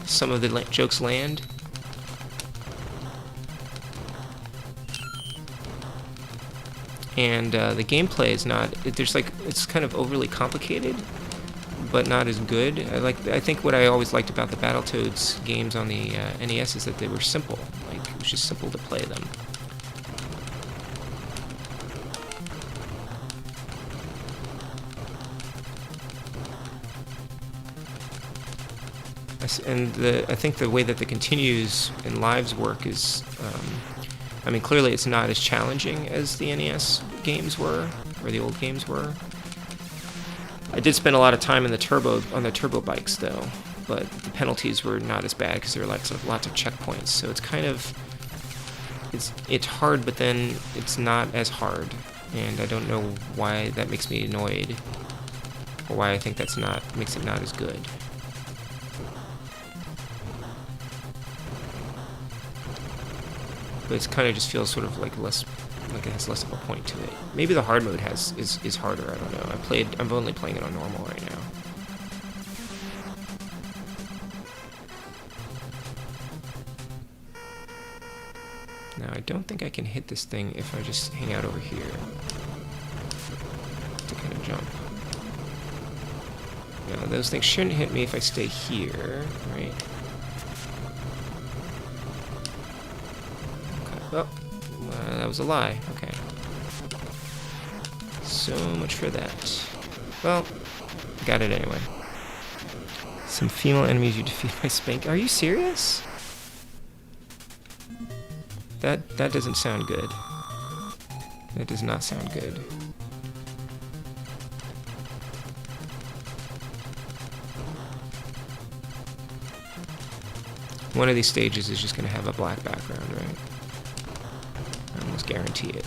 some of the jokes land. And the gameplay is not. It's kind of overly complicated, but not as good. I think what I always liked about the Battletoads games on the NES is that they were simple. Like, it was just simple to play them. And I think the way that the continues and lives work is, I mean, clearly it's not as challenging as the NES games were, or the old games were. I did spend a lot of time on the turbo bikes though, but the penalties were not as bad because there were lots of checkpoints. So it's kind of it's hard, but then it's not as hard, and I don't know why that makes me annoyed, or why I think makes it not as good. But it kind of just feels sort of like it has less of a point to it. Maybe the hard mode is harder. I don't know. I'm only playing it on normal right now. Now I don't think I can hit this thing if I just hang out over here to kind of jump. Now those things shouldn't hit me if I stay here, right? Oh, that was a lie. Okay. So much for that. Well, got it anyway. Some female enemies you defeat by spank. Are you serious? That doesn't sound good. That does not sound good. One of these stages is just going to have a black background, right? I almost guarantee it.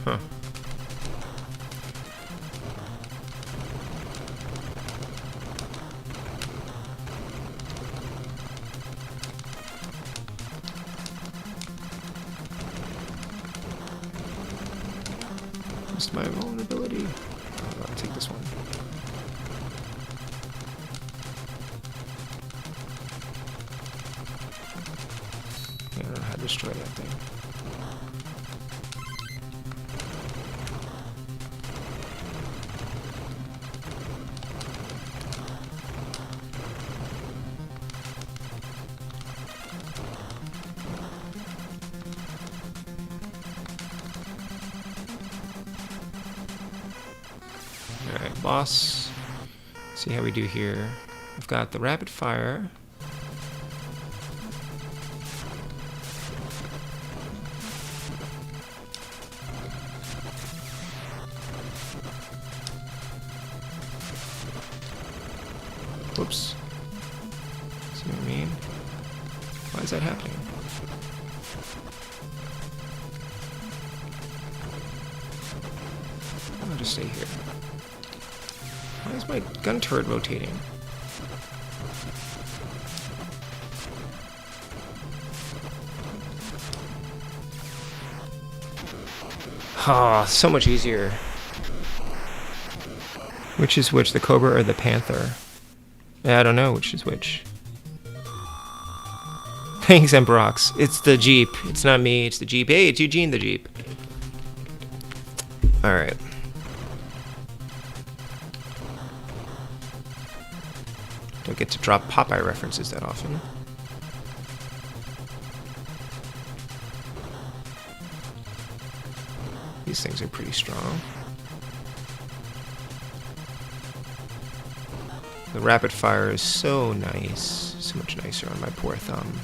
Huh. Missed my vulnerability. I'll take this one. I don't know how to destroy that thing. Alright, boss. See how we do here. I've got the rapid fire. Whoops. See what I mean? Why is that happening? I'll just stay here. Why is my gun turret rotating? Ah, oh, so much easier. Which is which, the Cobra or the Panther? Yeah, I don't know which is which. Thanks, Embrox. It's the Jeep. It's not me, it's the Jeep. Hey, it's Eugene the Jeep. Alright. Don't get to drop Popeye references that often. These things are pretty strong. The rapid fire is so nice. So much nicer on my poor thumb.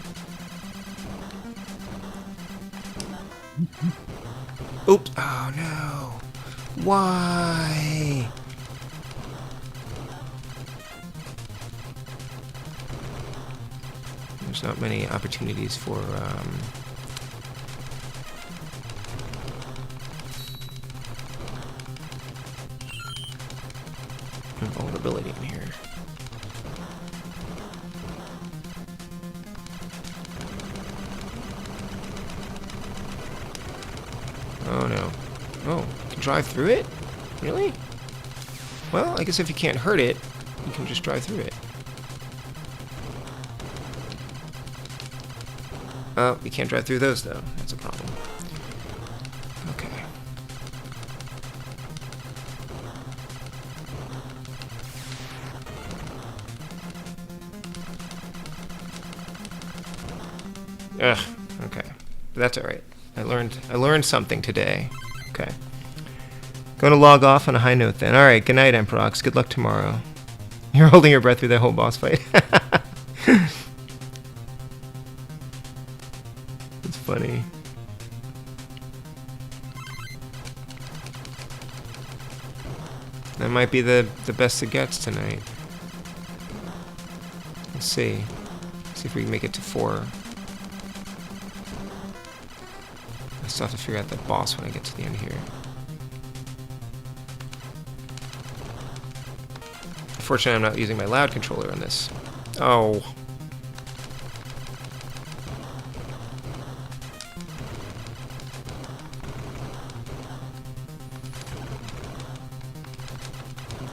Oops. Oh no. Why? There's not many opportunities for vulnerability in here. Oh no. Oh, you can drive through it? Really? Well, I guess if you can't hurt it, you can just drive through it. Oh, you can't drive through those though. That's a problem. Okay. Ugh, okay. But that's alright. I learned something today. Okay. Going to log off on a high note then. Alright, good night, Emperox. Good luck tomorrow. You're holding your breath through that whole boss fight. It's funny. That might be the best it gets tonight. Let's see. See if we can make it to 4. I still have to figure out the boss when I get to the end here. Unfortunately, I'm not using my loud controller on this. Oh.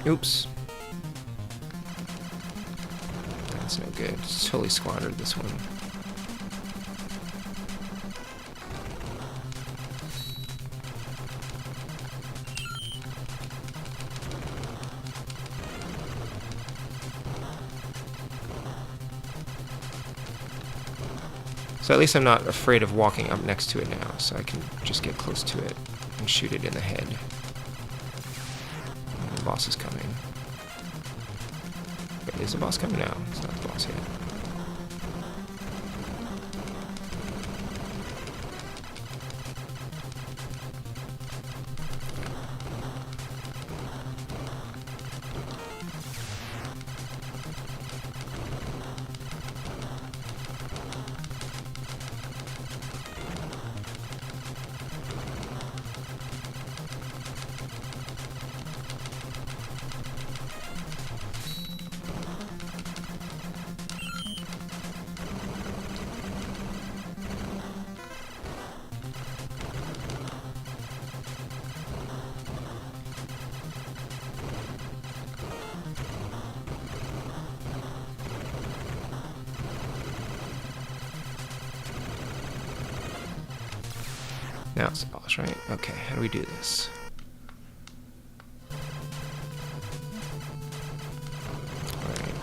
Oops. That's no good. Just totally squandered this one. So at least I'm not afraid of walking up next to it now, so I can just get close to it and shoot it in the head. And the boss is coming. Wait, is the boss coming now? It's not the boss yet. Now it's the boss, right? Okay, how do we do this? Alright.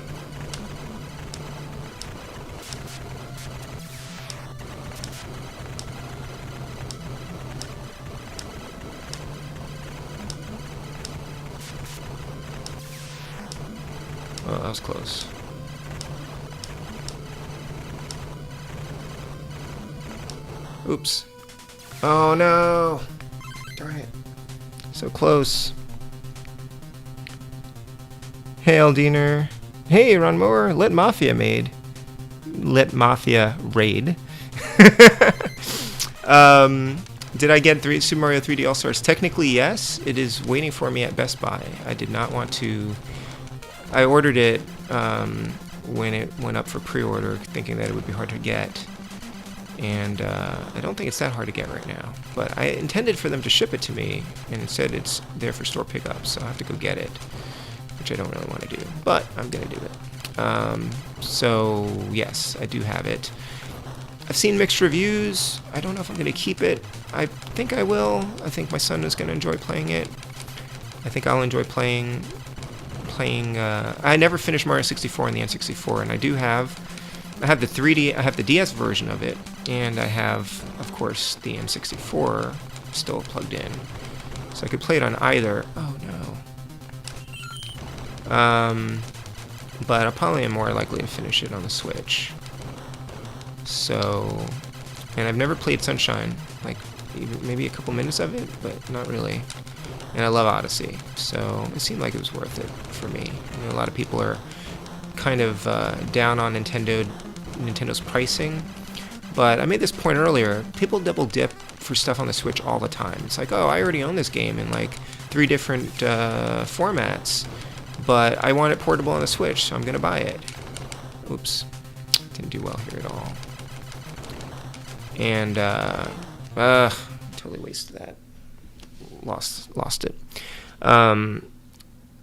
Oh, that was close. Oops. Oh no! Darn it. So close. Hey Aldiner. Hey, Ron Moore, Lit Mafia raid. Did I get Super Mario 3D All-Stars? Technically, yes. It is waiting for me at Best Buy. I did not want to... I ordered it when it went up for pre-order, thinking that it would be hard to get. And I don't think it's that hard to get right now. But I intended for them to ship it to me, and instead it's there for store pickup, so I'll have to go get it, which I don't really want to do. But I'm going to do it. So, yes, I do have it. I've seen mixed reviews. I don't know if I'm going to keep it. I think I will. I think my son is going to enjoy playing it. I think I'll enjoy playing. I never finished Mario 64 on the N64, and I have the 3D. I have the DS version of it, and I have, of course, the N64 still plugged in, so I could play it on either. Oh no. But I probably am more likely to finish it on the Switch. So, and I've never played Sunshine, like maybe a couple minutes of it, but not really. And I love Odyssey, so it seemed like it was worth it for me. I know a lot of people are kind of down on Nintendo's pricing, but I made this point earlier. People double dip for stuff on the Switch all the time. It's like, oh, I already own this game in like 3 different formats, but I want it portable on the Switch, so I'm gonna buy it. Oops, didn't do well here at all. And totally wasted that. Lost it. And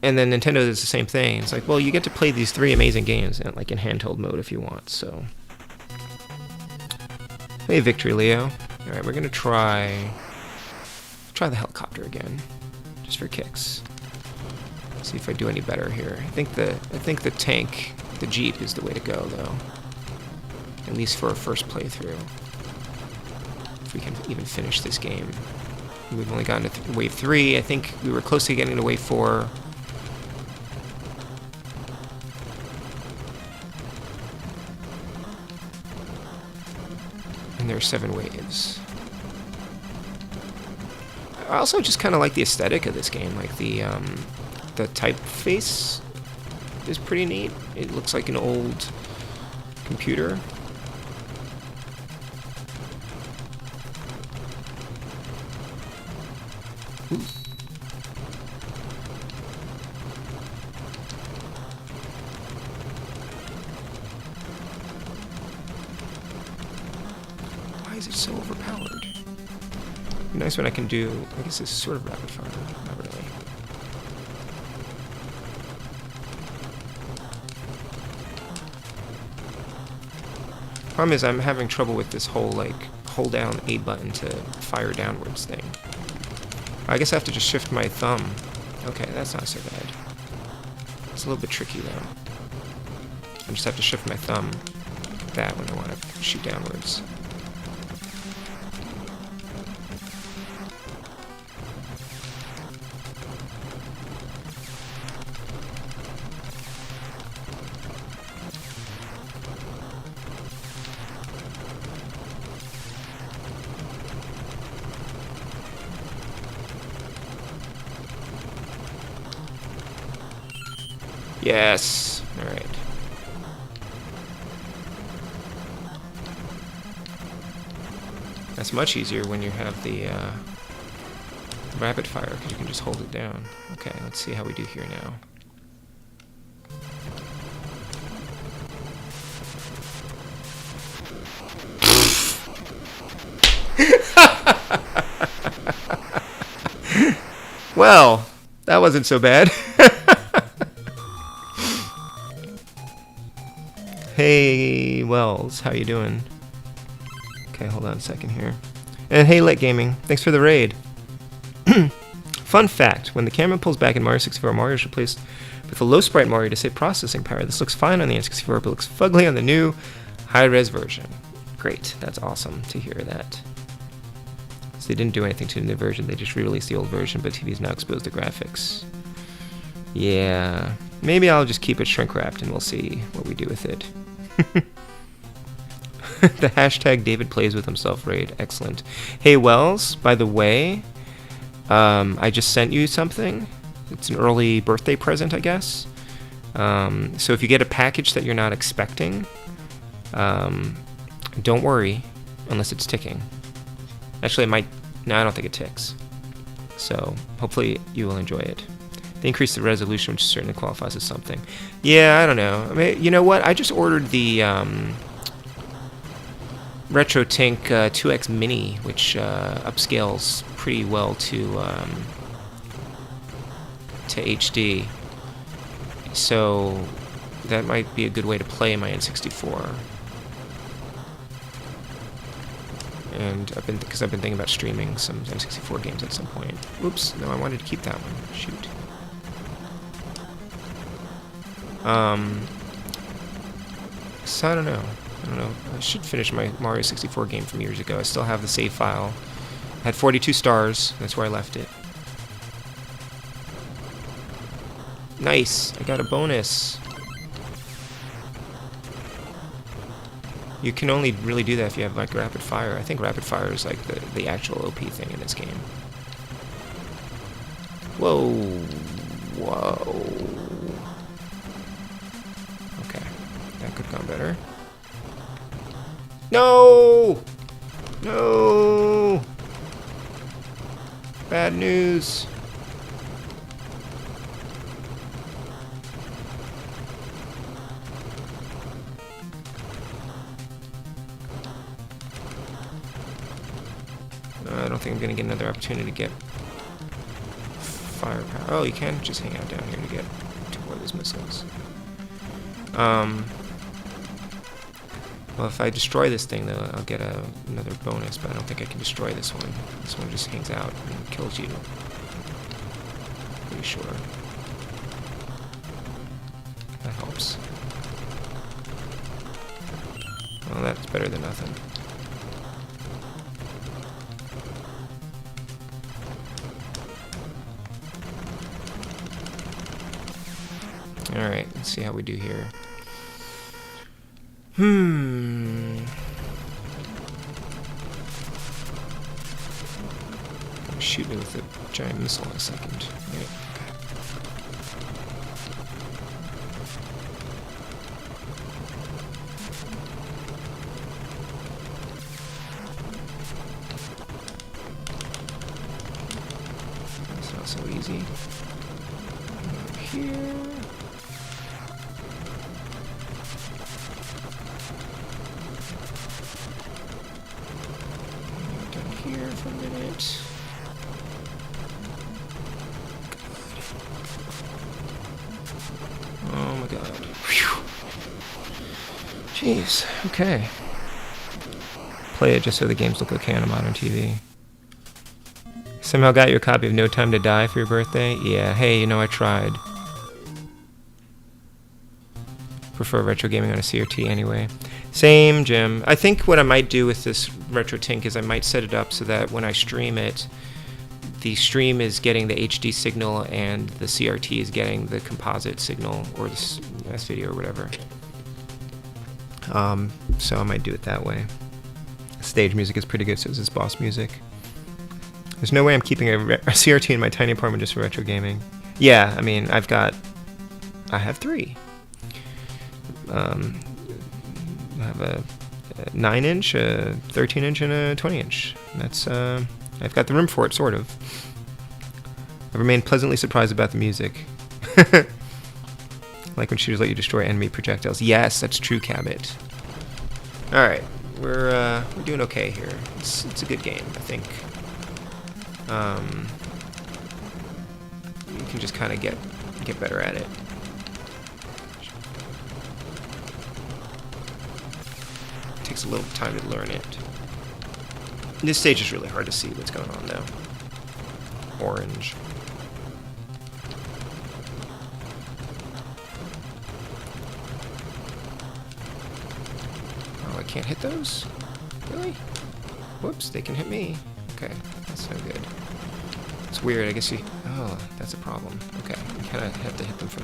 then Nintendo does the same thing. It's like, well, you get to play these 3 amazing games in handheld mode if you want. So, hey, Victory Leo. All right, we're gonna try the helicopter again, just for kicks. See if I do any better here. I think the tank, the Jeep, is the way to go, though. At least for a first playthrough. If we can even finish this game. We've only gotten to wave 3. I think we were close to getting to wave 4. And there are 7 waves. I also just kind of like the aesthetic of this game. Like the typeface is pretty neat. It looks like an old computer. Ooh. Why is it so overpowered? It'd be nice when I can do, I guess it's sort of rapid fire, not really. Problem is I'm having trouble with this whole like hold down A button to fire downwards thing. I guess I have to just shift my thumb. Okay, that's not so bad. It's a little bit tricky though. I just have to shift my thumb like that when I want to shoot downwards. Yes. All right. That's much easier when you have the rapid fire, because you can just hold it down. Okay, let's see how we do here now. Well, that wasn't so bad. Hey, Wells, how you doing? Okay, hold on a second here. And hey, Lit Gaming, thanks for the raid. Fun fact, when the camera pulls back in Mario 64, Mario is replaced with a low sprite Mario to save processing power. This looks fine on the N64, but looks fugly on the new high-res version. Great, that's awesome to hear that. So they didn't do anything to the new version, they just re-released the old version, but TV's now exposed to graphics. Yeah, maybe I'll just keep it shrink-wrapped and we'll see what we do with it. The hashtag David plays with himself raid. Excellent. Hey, Wells, by the way, I just sent you something. It's an early birthday present, I guess. So if you get a package that you're not expecting, don't worry unless it's ticking. Actually, it might. No, I don't think it ticks. So hopefully you will enjoy it. They increase the resolution, which certainly qualifies as something. Yeah, I don't know. I mean, you know what? I just ordered the RetroTink 2X Mini, which upscales pretty well to HD. So that might be a good way to play my N64. And because I've been thinking about streaming some N64 games at some point. Oops, no, I wanted to keep that one. Shoot. So I don't know. I should finish my Mario 64 game from years ago. I still have the save file. I had 42 stars. That's where I left it. Nice. I got a bonus. You can only really do that if you have like rapid fire. I think rapid fire is like the actual OP thing in this game. Whoa. Whoa. Okay. That could have gone better. No! No! Bad news. I don't think I'm going to get another opportunity to get firepower. Oh, you can just hang out down here to get to one of these missiles. Well, if I destroy this thing, though, I'll get another bonus, but I don't think I can destroy this one. This one just hangs out and kills you. Pretty sure. That helps. Well, that's better than nothing. Alright, let's see how we do here. Shoot me with a giant missile in a second. Right. It's not so easy. Over here. For a minute. Oh my god. Whew. Jeez. Okay. Play it just so the games look okay on a modern TV. Somehow got your copy of No Time to Die for your birthday? Yeah. Hey, you know I tried. Prefer retro gaming on a CRT anyway. Same, Jim. I think what I might do with this RetroTink is I might set it up so that when I stream it, the stream is getting the HD signal and the CRT is getting the composite signal or the S video or whatever. So I might do it that way. Stage music is pretty good, so is this boss music. There's no way I'm keeping a CRT in my tiny apartment just for retro gaming. Yeah, I mean, I have 3. I have a 9-inch, a 13-inch, and a 20-inch. That's, I've got the room for it, sort of. I remain pleasantly surprised about the music. Like when shooters let you destroy enemy projectiles. Yes, that's true, Cabot. Alright, we're doing okay here. It's a good game, I think. You can just kind of get better at it. Takes a little time to learn it. This stage is really hard to see what's going on though. Orange. Oh, I can't hit those? Really? Whoops, they can hit me. Okay, that's no good. It's weird, I guess you... Oh, that's a problem. Okay, you kind of have to hit them from...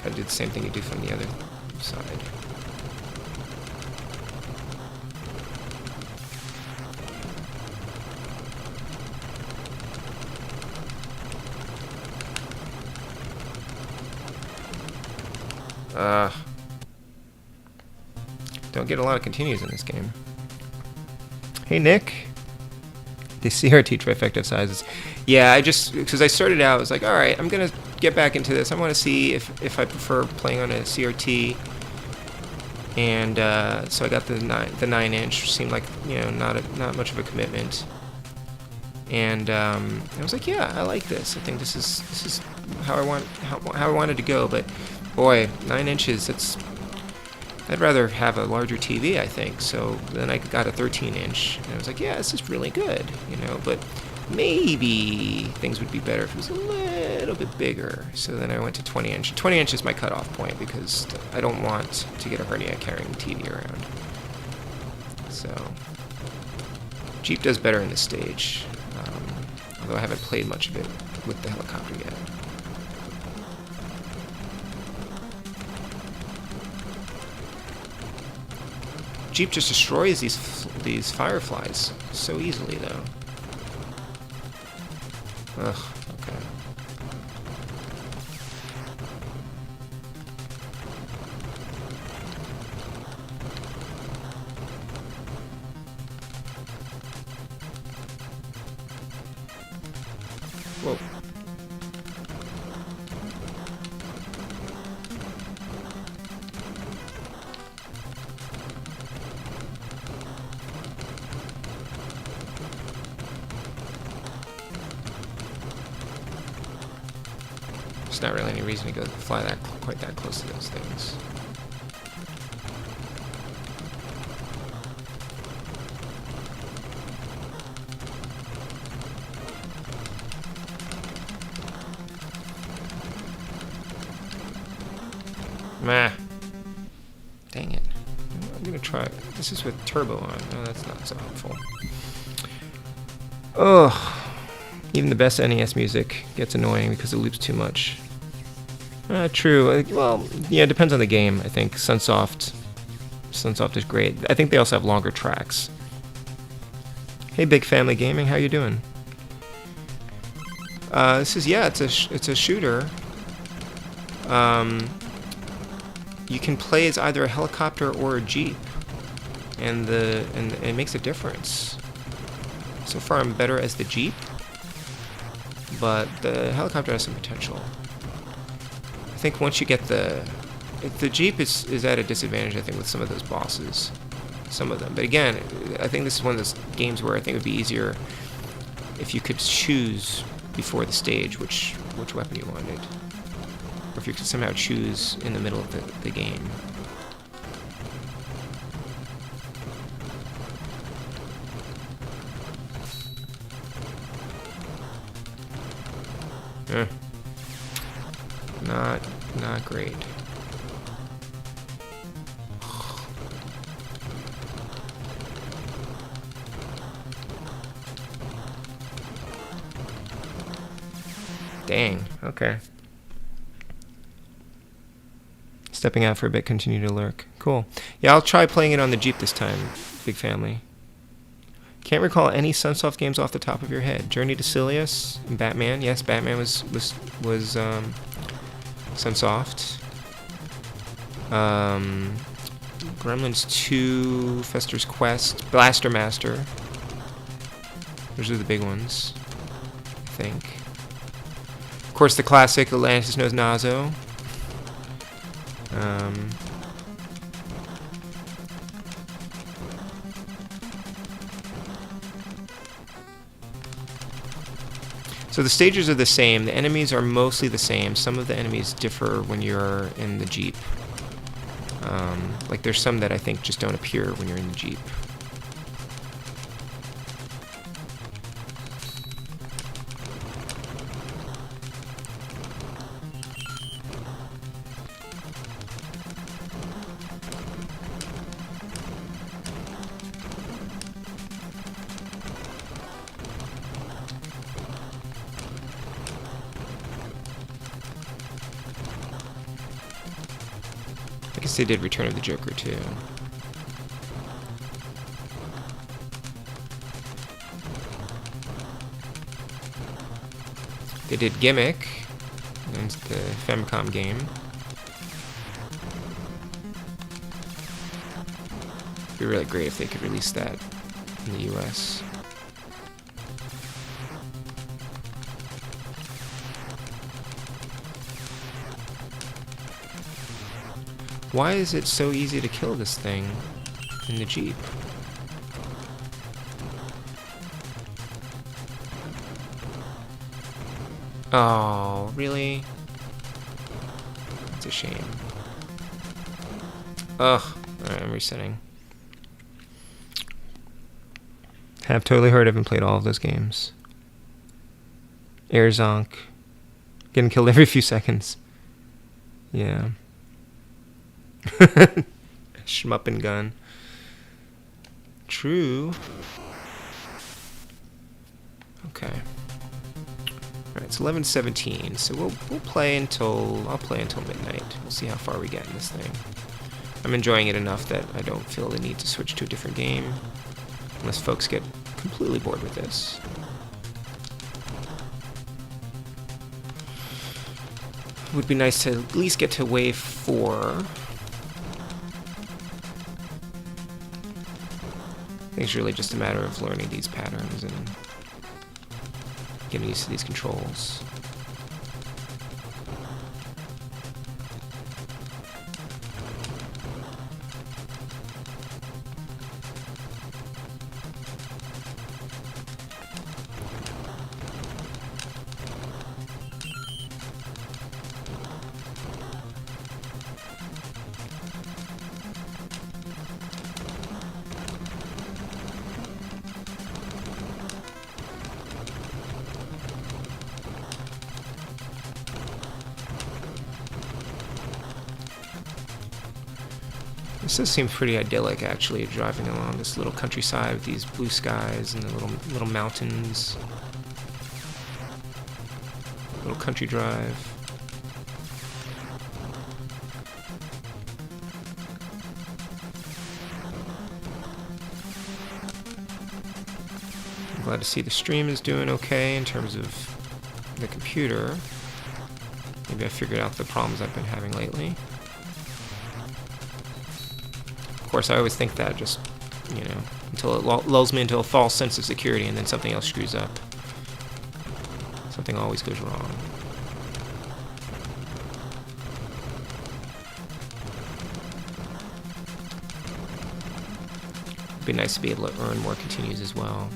Gotta do the same thing you do from the other side. Don't get a lot of continues in this game. Hey, Nick. The CRT trifecta sizes. Yeah, because I started out, I was like, all right, I'm going to get back into this. I want to see if I prefer playing on a CRT. And so I got the 9-inch. Seemed like, you know, not much of a commitment. And I was like, yeah, I like this. I think this is how I wanted to go. But boy, 9 inches. I'd rather have a larger TV, I think. So then I got a 13-inch, and I was like, yeah, this is really good, you know. But maybe things would be better if it was a little bit bigger. So then I went to 20-inch. 20-inch is my cutoff point because I don't want to get a hernia carrying the TV around. So Jeep does better in this stage, although I haven't played much of it with the helicopter yet. Jeep just destroys these fireflies so easily, though. Ugh, okay. Whoa. There's not really any reason to fly quite that close to those things. Meh. Dang it. I'm gonna try it. This is with turbo on. No, that's not so helpful. Ugh. Even the best NES music gets annoying because it loops too much. True. Well, yeah, it depends on the game, I think. Sunsoft is great. I think they also have longer tracks. Hey, Big Family Gaming, how you doing? This is, yeah, it's a shooter. You can play as either a helicopter or a Jeep, and it makes a difference. So far, I'm better as the Jeep, but the helicopter has some potential. I think once you get the Jeep is at a disadvantage, I think, with some of those bosses. Some of them. But again, I think this is one of those games where I think it would be easier if you could choose before the stage which weapon you wanted. Or if you could somehow choose in the middle of the game. Not great. Dang, okay. Stepping out for a bit, continue to lurk. Cool. Yeah, I'll try playing it on the Jeep this time, Big Family. Can't recall any Sunsoft games off the top of your head. Journey to Silius and Batman. Yes, Batman was Sunsoft. Gremlins 2, Fester's Quest, Blaster Master. Those are the big ones, I think. Of course, the classic Atlantis Knows Nazo. So the stages are the same. The enemies are mostly the same. Some of the enemies differ when you're in the Jeep. Like there's some that I think just don't appear when you're in the Jeep. I guess they did Return of the Joker too. They did Gimmick, and the Famicom game. It'd be really great if they could release that in the US. Why is it so easy to kill this thing in the Jeep? Oh, really? It's a shame. Ugh. Alright, I'm resetting. Have totally heard, haven't played all of those games. Air Zonk. Getting killed every few seconds. Yeah. Shmuppin' gun. True. Okay. Alright, it's 11:17, so we'll play until I'll play until midnight. We'll see how far we get in this thing. I'm enjoying it enough that I don't feel the need to switch to a different game unless folks get completely bored with this. It would be nice to at least get to wave 4. I think it's really just a matter of learning these patterns and getting used to these controls. This does seem pretty idyllic, actually, driving along this little countryside with these blue skies and the little mountains. Little country drive. I'm glad to see the stream is doing okay in terms of the computer. Maybe I figured out the problems I've been having lately. Of course, I always think that, just, you know, until it lulls me into a false sense of security, and then something else screws up. Something always goes wrong. It'd be nice to be able to earn more continues as well.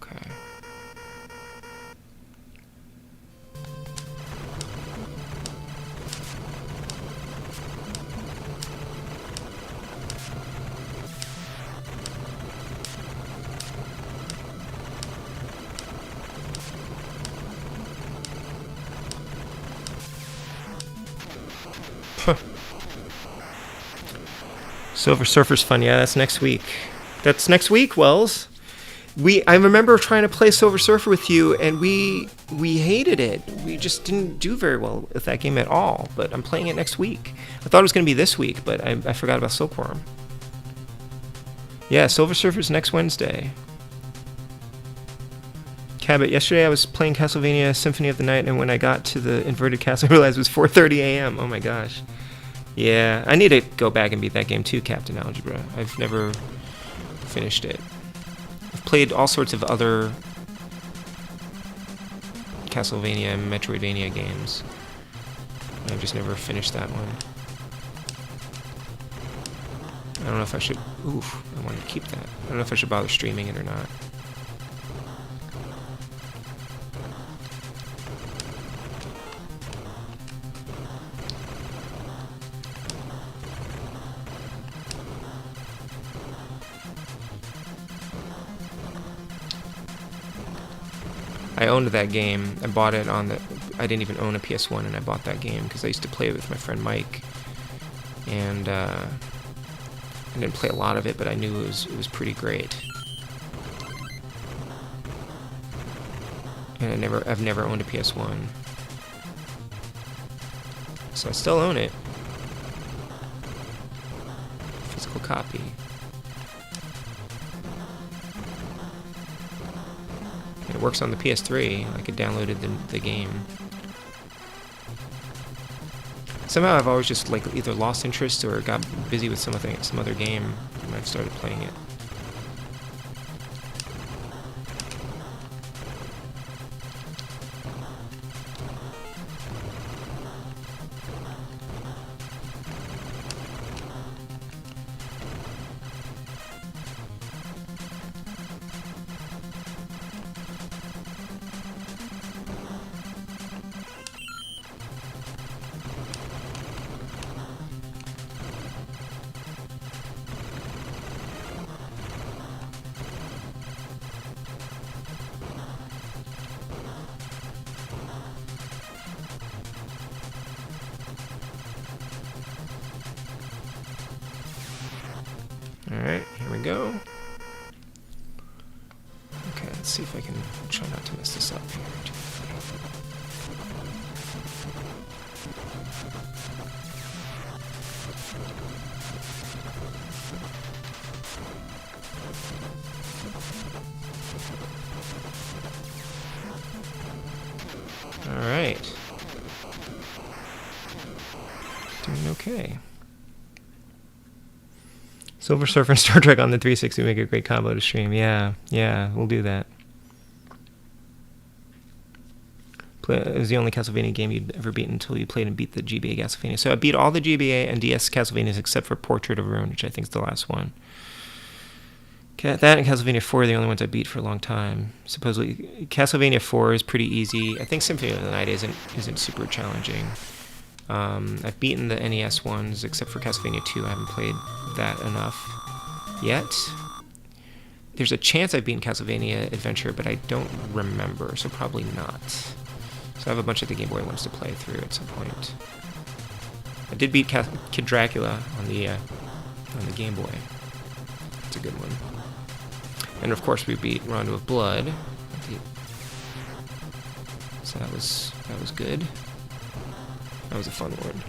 Okay. Silver Surfer's fun. Yeah, that's next week. That's next week, Wells. I remember trying to play Silver Surfer with you, and we hated it. We just didn't do very well with that game at all. But I'm playing it next week. I thought it was going to be this week, but I forgot about Silkworm. Yeah, Silver Surfer's next Wednesday. Cabot, yesterday I was playing Castlevania Symphony of the Night, and when I got to the inverted castle, I realized it was 4:30 a.m. Oh my gosh. Yeah, I need to go back and beat that game too, Captain Algebra. I've never finished it. I've played all sorts of other Castlevania and Metroidvania games. I've just never finished that one. I don't know if I should... Oof, I wanted to keep that. I don't know if I should bother streaming it or not. I owned that game. I bought it on the... I didn't even own a PS1, and I bought that game because I used to play it with my friend Mike. And I didn't play a lot of it, but I knew it was pretty great. And I've never owned a PS1. So I still own it. Physical copy. It works on the PS3. I could download the game. Somehow I've always just like either lost interest or got busy with some other game when I've started playing it. Alright, here we go. Okay, let's see if I can try not to mess this up here. Alright. Doing okay. Silver Surfer and Star Trek on the 360 make a great combo to stream. Yeah, we'll do that. It was the only Castlevania game you'd ever beaten until you played and beat the GBA Castlevania. So I beat all the GBA and DS Castlevanias except for Portrait of Ruin, which I think is the last one. That and Castlevania 4 are the only ones I beat for a long time. Supposedly, Castlevania 4 is pretty easy. I think Symphony of the Night isn't super challenging. I've beaten the NES ones, except for Castlevania 2. I haven't played that enough yet. There's a chance I've beaten Castlevania Adventure, but I don't remember, so probably not. So I have a bunch of the Game Boy ones to play through at some point. I did beat Kid Dracula on the Game Boy. It's a good one. And of course we beat Rondo of Blood. So that was good. That was a fun one.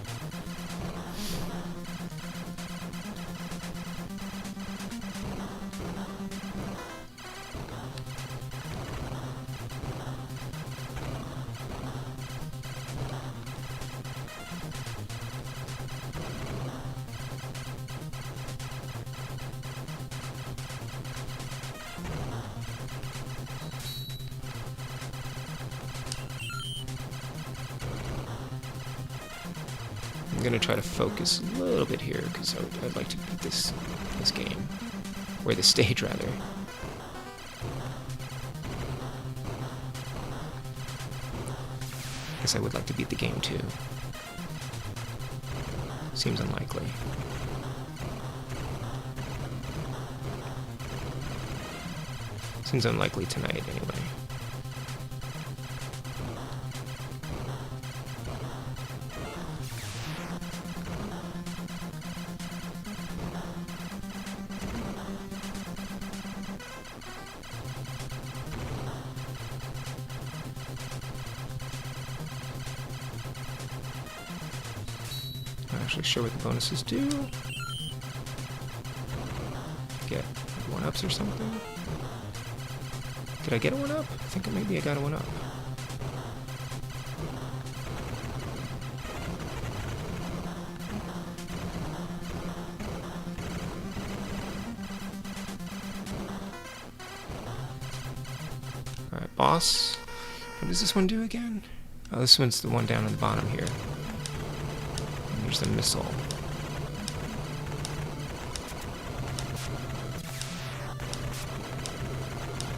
I'm gonna try to focus a little bit here because I'd like to beat this game, or this stage rather. I guess I would like to beat the game too. Seems unlikely. Seems unlikely tonight anyway. Not actually sure what the bonuses do. Get 1-ups or something. Did I get a 1-up? I think maybe I got a 1-up. Alright, boss. What does this one do again? Oh, this one's the one down at the bottom here. And there's the missile.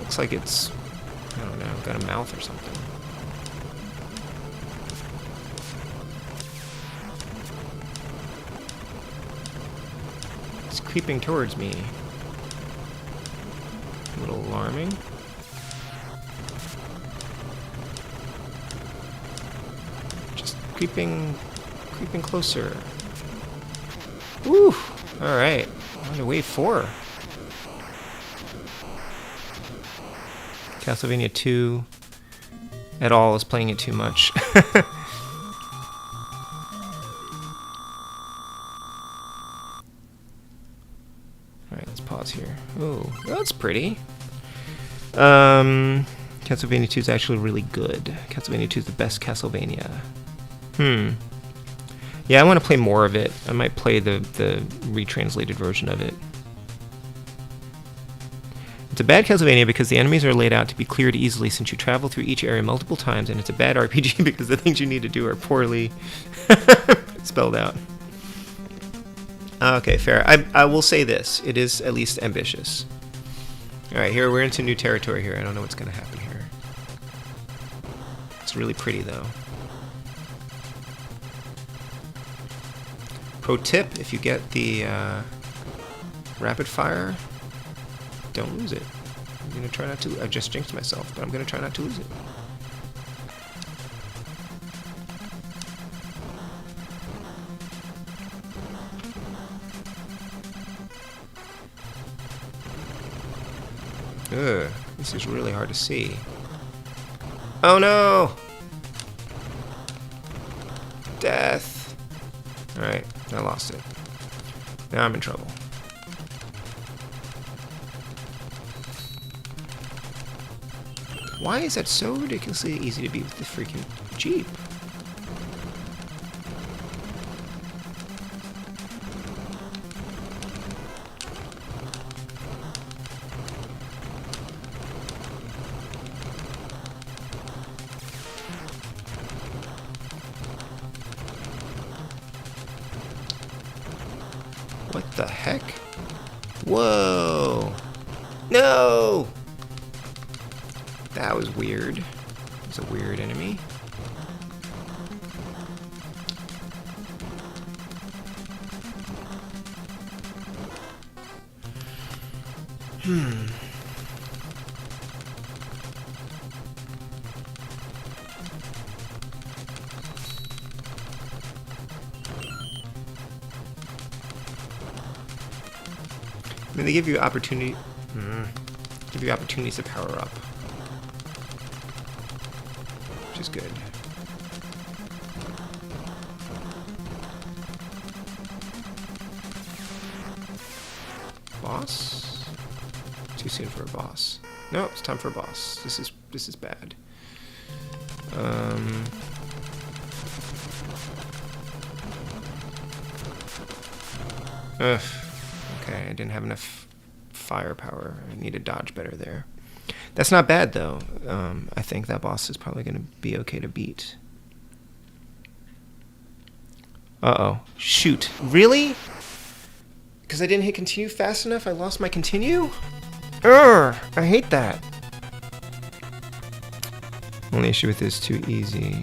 Looks like it's, I don't know, got a mouth or something. It's creeping towards me. A little alarming. Just creeping closer. Woo! Alright, on to wave 4. Castlevania 2 at all is playing it too much. Alright, let's pause here. Oh, that's pretty. Castlevania 2 is actually really good. Castlevania 2 is the best Castlevania. Yeah, I want to play more of it. I might play the retranslated version of it. It's a bad Castlevania because the enemies are laid out to be cleared easily since you travel through each area multiple times, and it's a bad RPG because the things you need to do are poorly spelled out. Okay, fair. I will say this. It is at least ambitious. Alright, here we're into new territory here. I don't know what's going to happen here. It's really pretty, though. Pro tip, if you get the rapid fire, don't lose it. I'm going to try not to... I just jinxed myself, but I'm going to try not to lose it. Ugh, this is really hard to see. Oh no! Death. Alright, I lost it. Now I'm in trouble. Why is that so ridiculously easy to beat with the freaking Jeep? What the heck? Whoa! No! That was weird. It's a weird enemy. I mean, they give you opportunities to power up, which is good. Boss? Too soon for a boss. No, it's time for a boss. This is bad. Ugh. Okay, I didn't have enough firepower. I need to dodge better there. That's not bad, though. I think that boss is probably going to be okay to beat. Uh-oh. Shoot. Really? Because I didn't hit continue fast enough, I lost my continue? Urgh! I hate that. Only issue with this, too easy.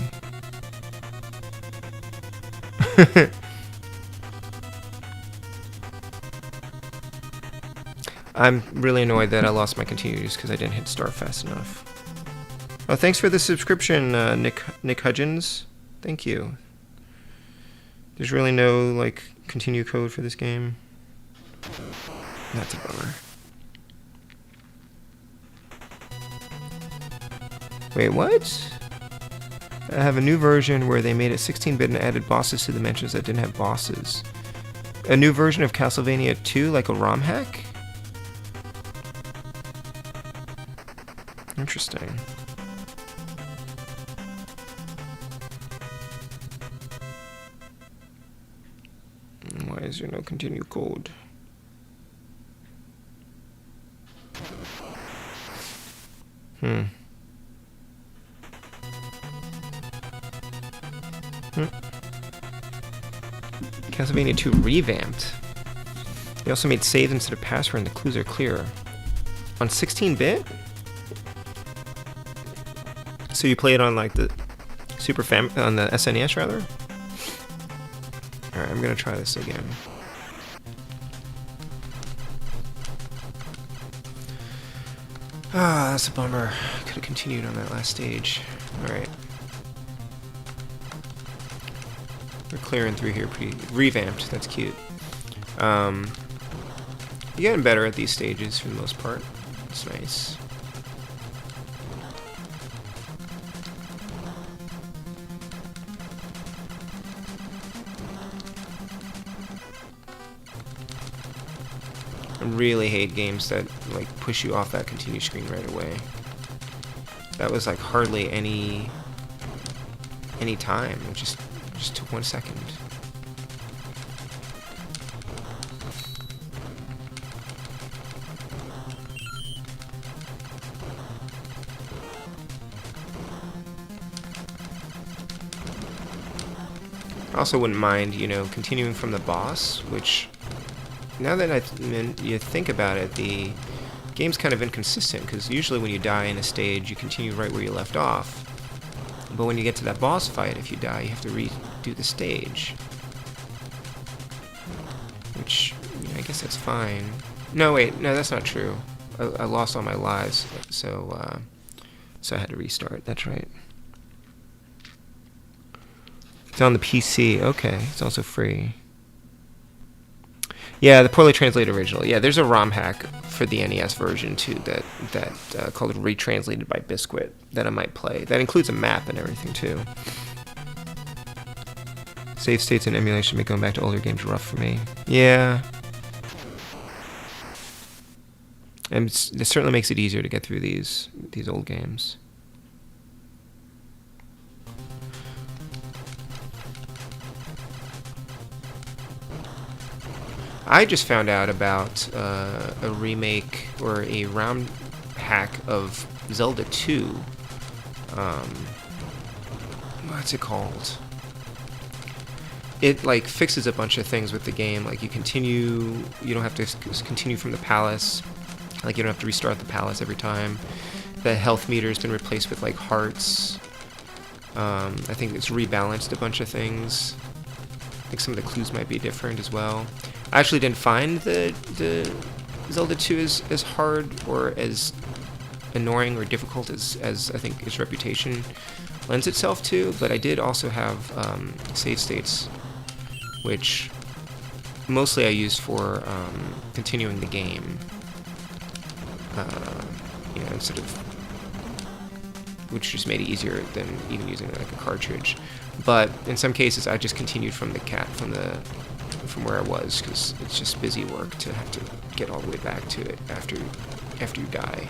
I'm really annoyed that I lost my continue just because I didn't hit start fast enough. Oh, thanks for the subscription, Nick Hudgens. Thank you. There's really no, like, continue code for this game. That's a bummer. Wait, what? I have a new version where they made it 16-bit and added bosses to the mentions that didn't have bosses. A new version of Castlevania 2, like a ROM hack? Interesting. Why is there no continue code? Castlevania 2 revamped. They also made saves instead of password and the clues are clearer. On 16-bit? So you play it on like the on the SNES rather? Alright, I'm gonna try this again. Ah, that's a bummer. Could have continued on that last stage. Alright. We're clearing through here pretty revamped, that's cute. You're getting better at these stages for the most part. It's nice. I really hate games that like push you off that continue screen right away. That was like hardly any time. It just took 1 second. I also wouldn't mind, you know, continuing from the boss, which, now that you think about it, the game's kind of inconsistent, because usually when you die in a stage, you continue right where you left off. But when you get to that boss fight, if you die, you have to redo the stage. Which, you know, I guess that's fine. No, wait, no, that's not true. I lost all my lives, so I had to restart. That's right. It's on the PC. Okay, it's also free. Yeah, the poorly translated original. Yeah, there's a ROM hack for the NES version too that called Retranslated by Biscuit that I might play. That includes a map and everything too. Save states and emulation make going back to older games rough for me. Yeah. And it certainly makes it easier to get through these old games. I just found out about a remake or a ROM hack of Zelda 2. What's it called? It like fixes a bunch of things with the game. Like you don't have to continue from the palace. Like you don't have to restart the palace every time. The health meter's been replaced with like hearts. I think it's rebalanced a bunch of things. I think some of the clues might be different as well. I actually didn't find the Zelda 2 as hard or as annoying or difficult as I think its reputation lends itself to, but I did also have save states, which mostly I used for continuing the game. You know, instead of, which just made it easier than even using like a cartridge. But in some cases, I just continued from where I was, because it's just busy work to have to get all the way back to it after you die.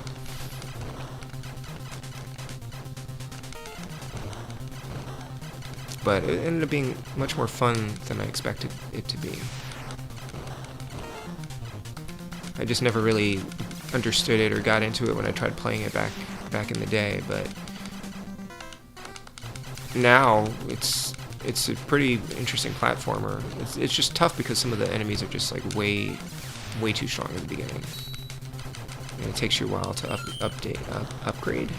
But it ended up being much more fun than I expected it to be. I just never really understood it or got into it when I tried playing it back in the day, but now it's a pretty interesting platformer. It's just tough because some of the enemies are just like way too strong at the beginning, and it takes you a while to upgrade.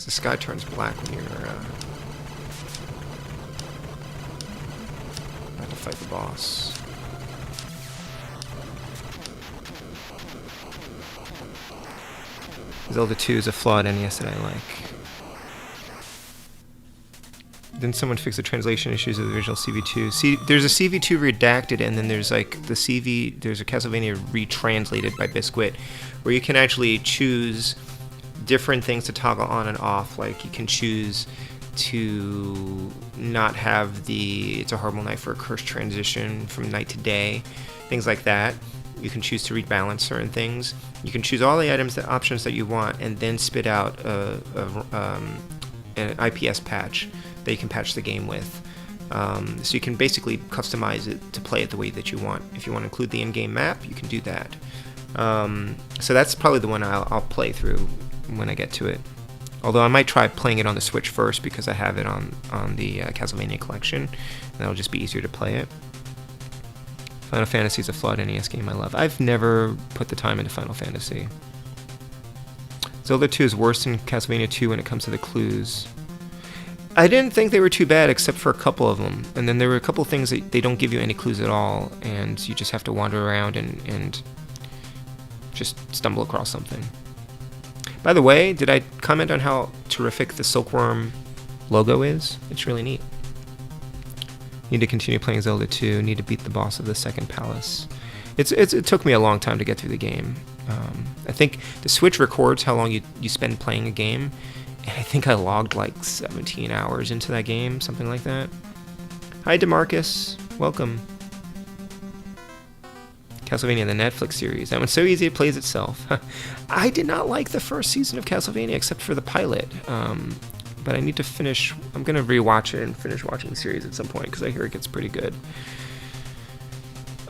The sky turns black when you're about to fight the boss. Zelda 2 is a flawed NES that I like. Didn't someone fix the translation issues of the original CV2? See, there's a CV2 redacted, and then there's like there's a Castlevania retranslated by Biscuit, where you can actually choose different things to toggle on and off. Like you can choose to not have the It's a Horrible Night for a Cursed transition from night to day, things like that. You can choose to rebalance certain things. You can choose all the options that you want, and then spit out an IPS patch that you can patch the game with. So you can basically customize it to play it the way that you want. If you want to include the in-game map, you can do that. So that's probably the one I'll play through when I get to it. Although I might try playing it on the Switch first, because I have it on the Castlevania collection, and that'll just be easier to play it. Final Fantasy is a flawed NES game I love. I've never put the time into Final Fantasy. Zelda 2 is worse than Castlevania 2 when it comes to the clues. I didn't think they were too bad, except for a couple of them. And then there were a couple of things that they don't give you any clues at all, and you just have to wander around and just stumble across something. By the way, did I comment on how terrific the Silkworm logo is? It's really neat. Need to continue playing Zelda 2. Need to beat the boss of the second palace. It took me a long time to get through the game. I think the Switch records how long you spend playing a game, and I think I logged like 17 hours into that game, something like that. Hi, DeMarcus. Welcome. Castlevania, the Netflix series. That one's so easy it plays itself. I did not like the first season of Castlevania except for the pilot. But I need to finish. I'm going to rewatch it and finish watching the series at some point because I hear it gets pretty good.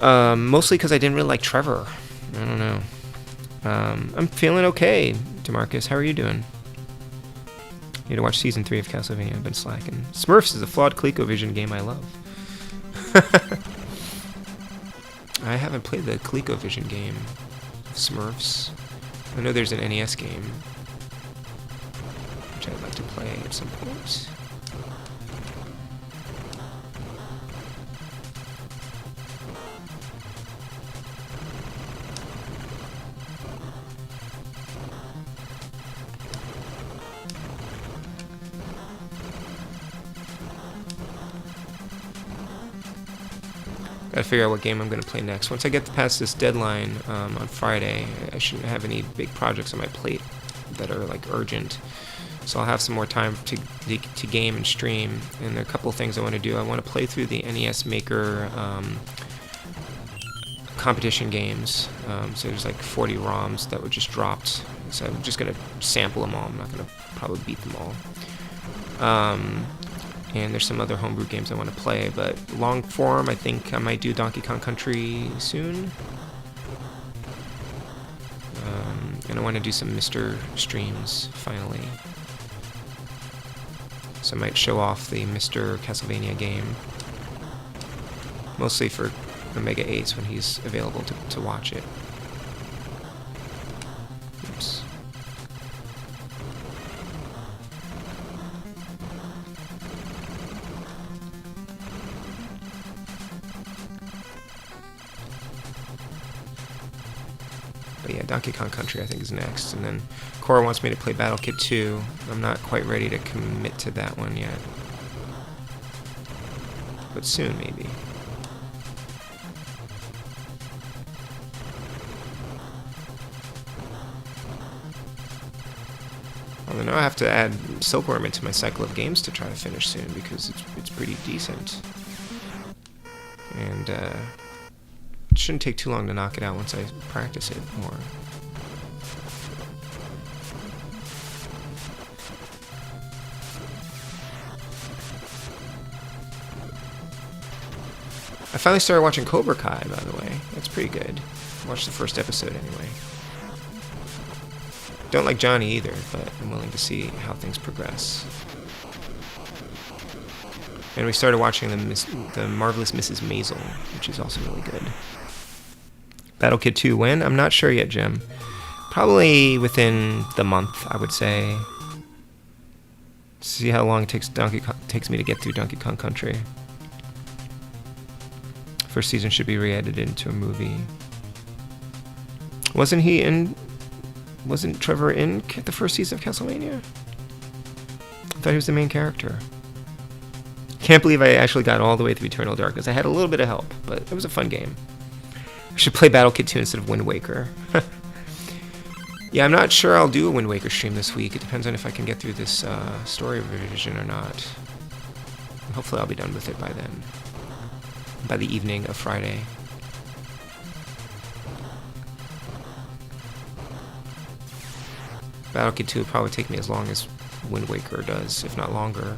Mostly because I didn't really like Trevor. I don't know. I'm feeling okay, DeMarcus. How are you doing? Need to watch season 3 of Castlevania. I've been slacking. Smurfs is a flawed ColecoVision game I love. I haven't played the ColecoVision game of Smurfs. I know there's an NES game, which I'd like to play at some point. Gotta figure out what game I'm gonna play next. Once I get past this deadline on Friday, I shouldn't have any big projects on my plate that are like urgent. So I'll have some more time to game and stream. And there are a couple of things I want to do. I want to play through the NES Maker competition games. So there's like 40 ROMs that were just dropped. So I'm just gonna sample them all. I'm not gonna probably beat them all. And there's some other homebrew games I want to play, but long form, I think I might do Donkey Kong Country soon. And I want to do some Mr. streams, finally. So I might show off the Mr. Castlevania game. Mostly for Omega Ace when he's available to watch it. Oops. But yeah, Donkey Kong Country I think is next, and then Cora wants me to play Battle Kid 2. I'm not quite ready to commit to that one yet, but soon maybe. Although now I have to add Silkworm into my cycle of games to try to finish soon because it's pretty decent, and it shouldn't take too long to knock it out once I practice it more. I finally started watching Cobra Kai, by the way. That's pretty good. I watched the first episode anyway. Don't like Johnny either, but I'm willing to see how things progress. And we started watching the Marvelous Mrs. Maisel, which is also really good. Battle Kid 2 when? I'm not sure yet, Jim. Probably within the month, I would say. See how long it takes me to get through Donkey Kong Country. First season should be re-edited into a movie. Wasn't Trevor in the first season of Castlevania? I thought he was the main character. Can't believe I actually got all the way through Eternal Darkness. I had a little bit of help, but it was a fun game. I should play Battle Kid 2 instead of Wind Waker. Yeah, I'm not sure I'll do a Wind Waker stream this week. It depends on if I can get through this story revision or not. Hopefully I'll be done with it by then. By the evening of Friday. Battle Kid 2 will probably take me as long as Wind Waker does, if not longer.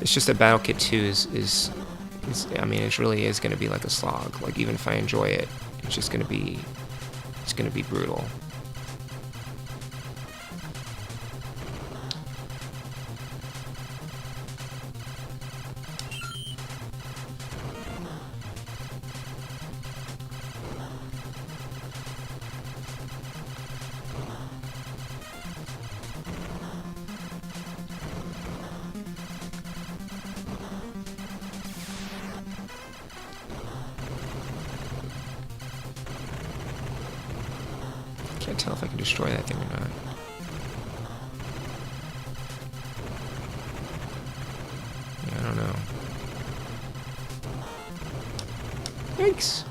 It's just that Battle Kid 2 is I mean, it really is going to be like a slog. Like, even if I enjoy it, it's just going to be, it's going to be brutal. Can't tell if I can destroy that thing or not. Yeah, I don't know. Yikes!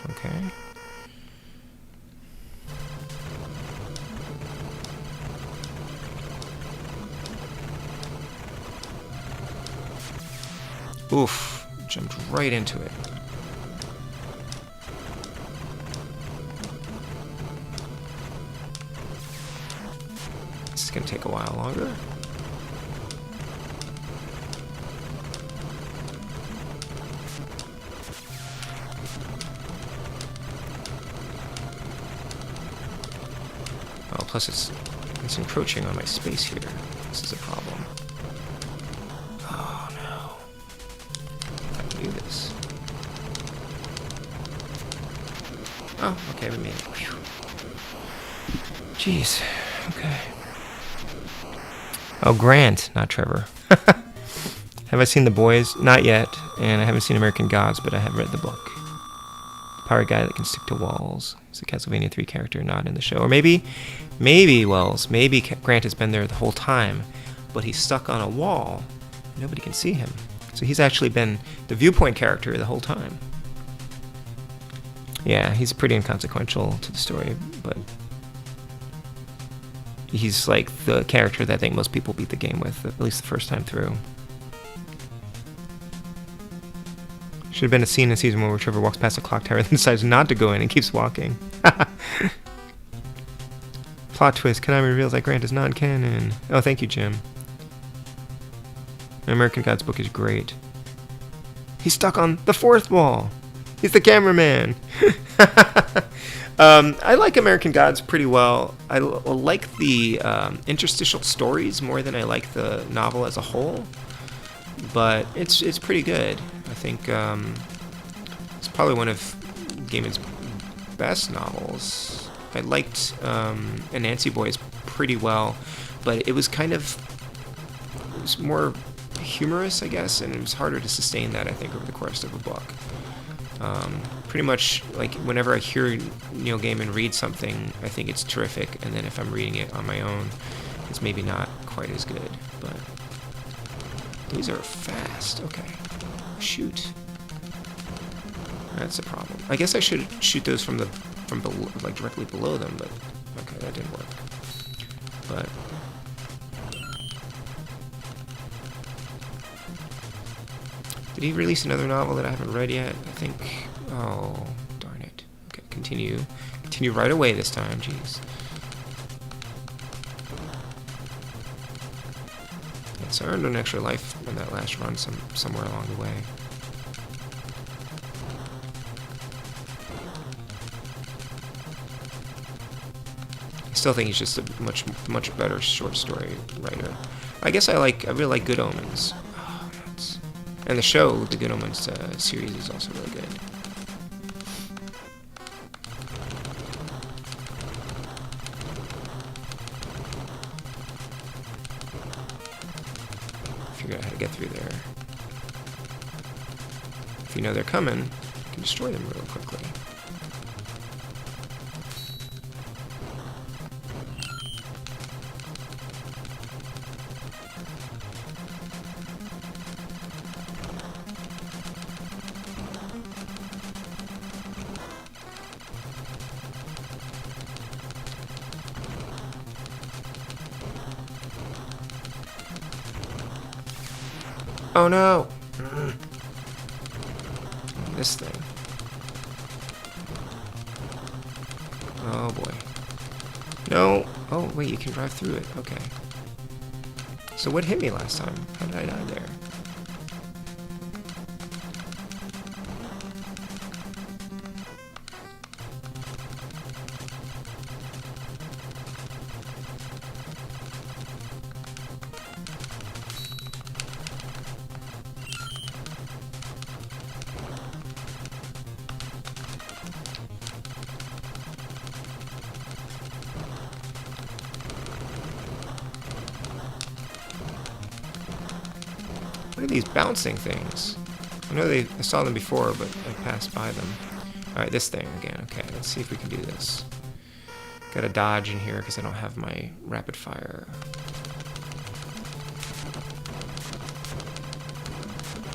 Okay. Oof, jumped right into it. This is gonna take a while longer. Oh, plus it's encroaching on my space here. This is a problem. Oh no. I can do this. Oh, okay, we made it. Whew. Jeez. Okay. Oh, Grant, not Trevor. Have I seen The Boys? Not yet. And I haven't seen American Gods, but I have read the book. Pirate guy that can stick to walls. He's a Castlevania 3 character, not in the show. Or maybe Wells, maybe Grant has been there the whole time, but he's stuck on a wall. Nobody can see him. So he's actually been the viewpoint character the whole time. Yeah, he's pretty inconsequential to the story, but he's like the character that I think most people beat the game with, at least the first time through. Should have been a scene in season 1 where Trevor walks past a clock tower and then decides not to go in and keeps walking. Plot twist, Konami reveals that Grant is non-canon. Oh, thank you, Jim. The American Gods book is great. He's stuck on the 4th wall. He's the cameraman. I like American Gods pretty well. I like the interstitial stories more than I like the novel as a whole. But it's pretty good. I think it's probably one of Gaiman's best novels. I liked Anansi Boys pretty well, but it was more humorous, I guess, and it was harder to sustain that, I think, over the course of a book. Pretty much, like, whenever I hear Neil Gaiman read something, I think it's terrific, and then if I'm reading it on my own, it's maybe not quite as good, but these are fast. Okay. Shoot. That's a problem. I guess I should shoot those from below, like directly below them, but okay, that didn't work. But did he release another novel that I haven't read yet? I think. Oh, darn it. Okay, continue right away this time. Jeez. Yeah, so I earned an extra life in that last run somewhere along the way. I still think he's just a much better short story writer. I guess I really like Good Omens. Oh, nuts. And the show, the Good Omens series, is also really good. Figure out how to get through there. If you know they're coming, you can destroy them real quickly. Oh no! This thing. Oh boy. No! Oh wait, you can drive through it. Okay. So what hit me last time? How did I die there? What are these bouncing things? I know I saw them before, but I passed by them. Alright, this thing again. Okay, let's see if we can do this. Gotta dodge in here because I don't have my rapid fire.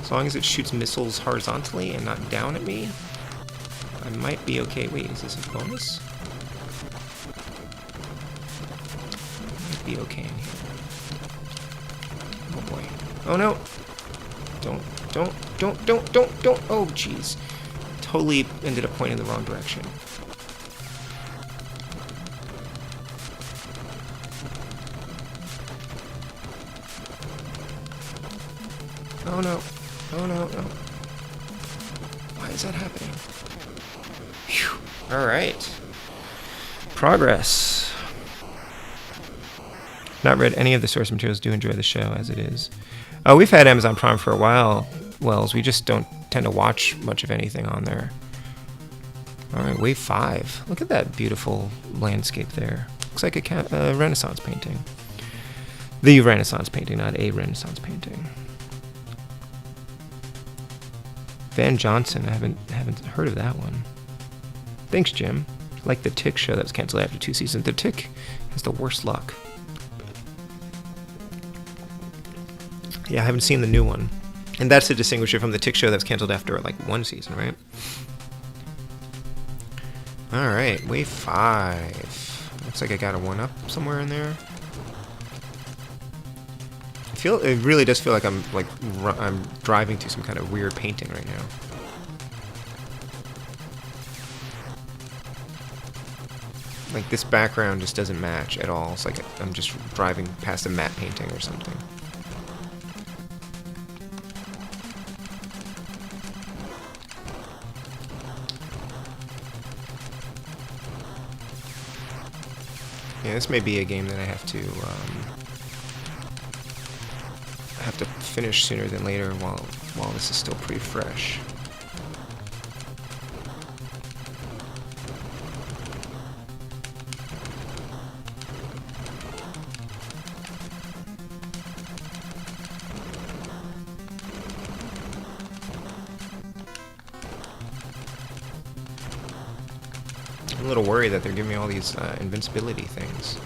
As long as it shoots missiles horizontally and not down at me, might be okay. Wait, is this a bonus? Might be okay in here. Oh boy. Oh no! Don't. Oh jeez. Totally ended up pointing in the wrong direction. Oh no. Oh no, no. Why is that happening? Phew. Alright. Progress. Not read any of the source materials. Do enjoy the show as it is. We've had Amazon Prime for a while, Wells. We just don't tend to watch much of anything on there. Alright, wave 5. Look at that beautiful landscape there. Looks like a Renaissance painting. The Renaissance painting, not a Renaissance painting. Van Johnson, I haven't heard of that one. Thanks, Jim. Like the Tick show that was canceled after 2 seasons. The Tick has the worst luck. Yeah, I haven't seen the new one. And that's to distinguish it from the Tick show that was canceled after like 1 season, right? Alright, wave 5. Looks like I got a 1-up somewhere in there. It really does feel like I'm driving to some kind of weird painting right now. Like this background just doesn't match at all. It's like I'm just driving past a matte painting or something. Yeah, this may be a game that I have to finish sooner than later while this is still pretty fresh. I'm a little worried that they're giving me all these invincibility things.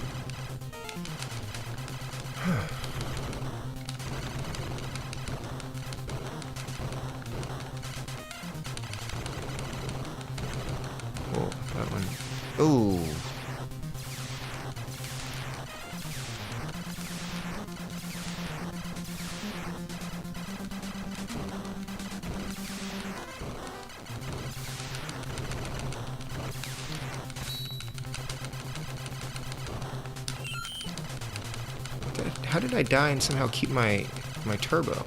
Whoa, that one. Ooh. How did I die and somehow keep my turbo?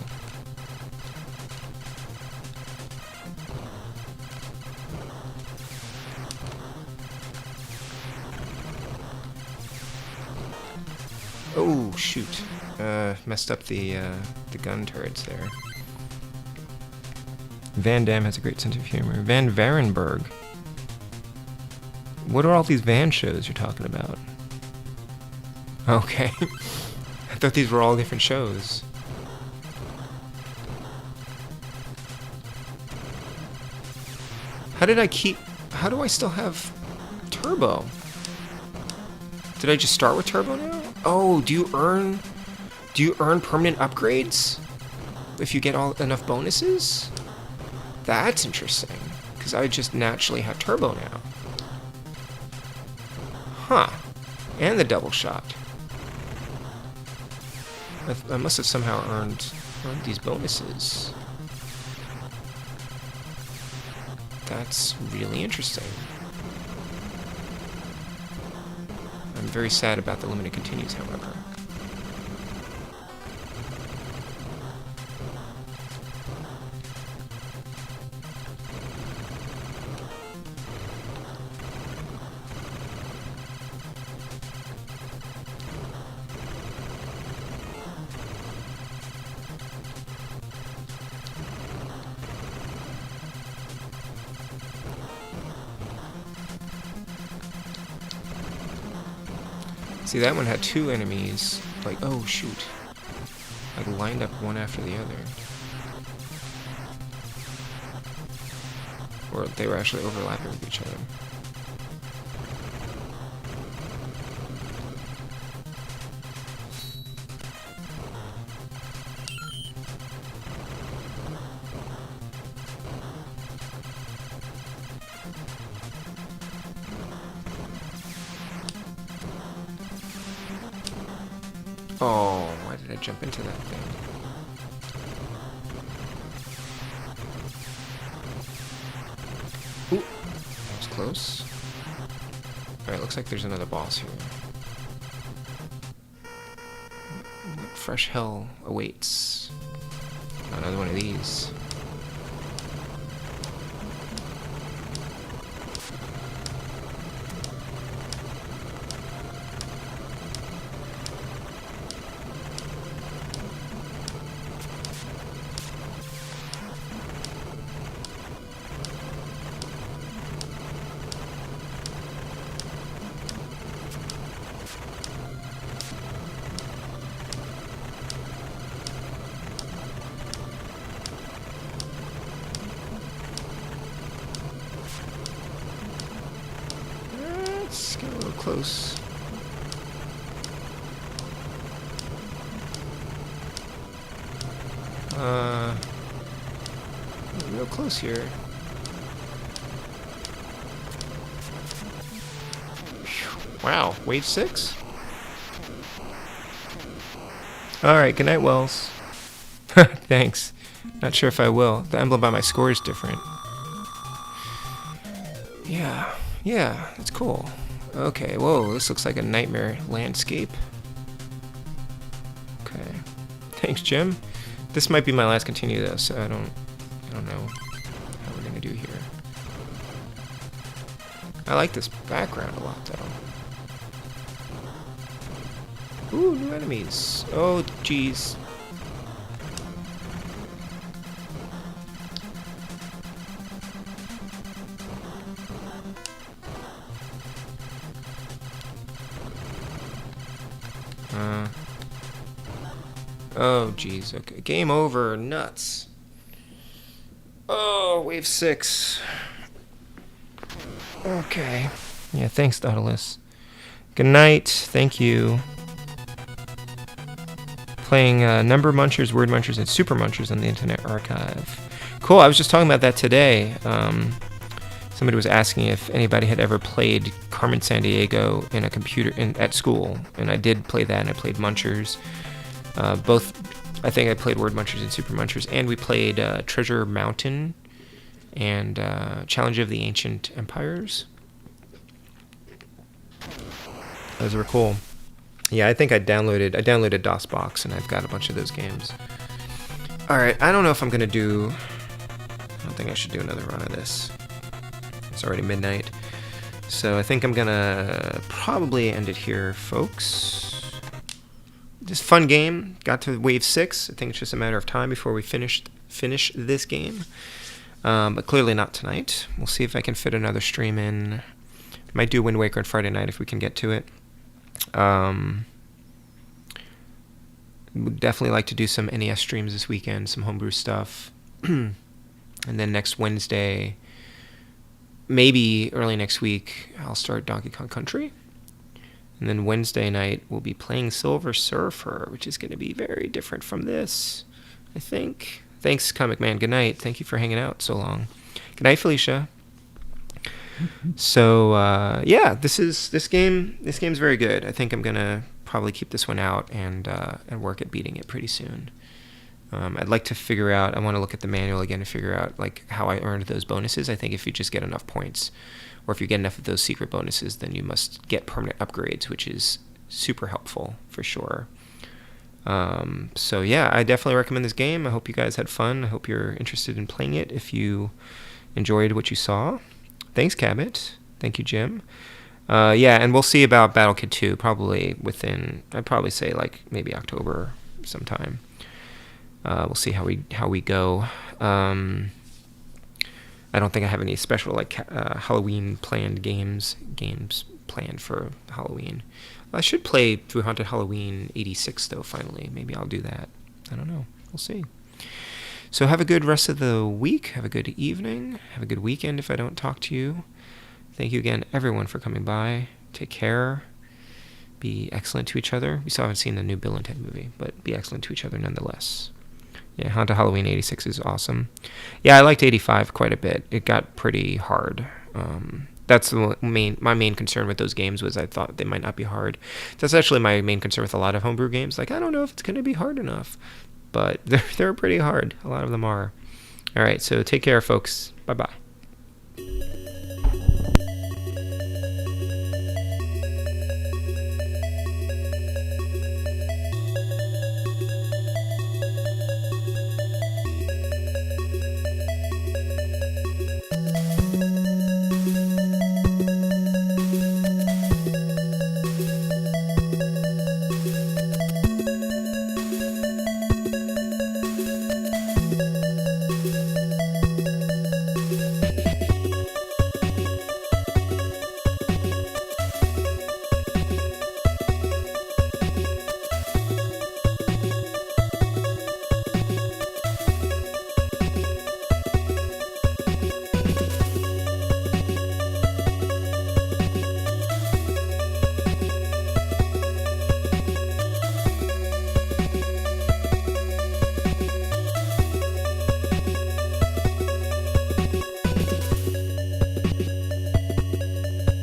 Oh shoot! Messed up the gun turrets there. Van Damme has a great sense of humor. Van Varenberg. What are all these Van shows you're talking about? Okay. I thought these were all different shows. How do I still have turbo? Did I just start with turbo now? Oh, do you earn permanent upgrades if you get enough bonuses? That's interesting, because I just naturally have turbo now. Huh. And the double shot. I must have somehow earned these bonuses. That's really interesting. I'm very sad about the limited continues, however. See, that one had 2 enemies, like, oh shoot, like lined up one after the other. Or they were actually overlapping with each other. Oh, why did I jump into that thing? Ooh, that was close. Alright, looks like there's another boss here. What fresh hell awaits? Another one of these. Let's get a little close. Real close here. Wow, wave 6? Alright, good night, Wells. Thanks. Not sure if I will. The emblem by my score is different. Yeah, it's cool. Okay, whoa, this looks like a nightmare landscape. Okay. Thanks, Jim. This might be my last continue though, so I don't know how we're gonna do here. I like this background a lot though. Ooh, new enemies. Oh, jeez. Oh, jeez. Okay, game over. Nuts. Oh, wave 6. Okay. Yeah, thanks, Nautilus. Good night. Thank you. Playing Number Munchers, Word Munchers, and Super Munchers on the Internet Archive. Cool. I was just talking about that today. Somebody was asking if anybody had ever played Carmen Sandiego in a computer at school, and I did play that, and I played Munchers. Both, I think I played Word Munchers and Super Munchers, and we played Treasure Mountain and Challenge of the Ancient Empires. Those were cool. Yeah, I think I downloaded DOSBox, and I've got a bunch of those games. Alright, I don't know if I'm going to do... I don't think I should do another run of this. It's already midnight. So I think I'm going to probably end it here, folks. Just fun game. Got to wave 6. I think it's just a matter of time before we finish this game. But clearly not tonight. We'll see if I can fit another stream in. Might do Wind Waker on Friday night if we can get to it. Would definitely like to do some NES streams this weekend, some homebrew stuff. And then next Wednesday, maybe early next week, I'll start Donkey Kong Country. And then Wednesday night, we'll be playing Silver Surfer, which is going to be very different from this, I think. Thanks, Comic Man. Good night. Thank you for hanging out so long. Good night, Felicia. So, yeah, this game's very good. I think I'm going to probably keep this one out and work at beating it pretty soon. I'd like to figure out, I want to look at the manual again to figure out like how I earned those bonuses. I think if you just get enough points, or if you get enough of those secret bonuses, then you must get permanent upgrades, which is super helpful for sure. So yeah, I definitely recommend this game. I hope you guys had fun. I hope you're interested in playing it if you enjoyed what you saw. Thanks, Cabot. Thank you, Jim. Yeah, and we'll see about Battle Kid 2 probably within, I'd probably say like maybe October sometime. We'll see how we go. I don't think I have any special like Halloween planned games planned for Halloween. I should play through Haunted Halloween 86 though. Finally, maybe I'll do that. I don't know. We'll see. So have a good rest of the week. Have a good evening. Have a good weekend if I don't talk to you. Thank you again, everyone, for coming by. Take care. Be excellent to each other. We still haven't seen the new Bill and Ted movie, but be excellent to each other nonetheless. Yeah, Haunted Halloween 86 is awesome. Yeah, I liked 85 quite a bit. It got pretty hard. That's my main concern with those games was I thought they might not be hard. That's actually my main concern with a lot of homebrew games. Like, I don't know if it's going to be hard enough, but they're pretty hard. A lot of them are. All right, so take care, folks. Bye-bye.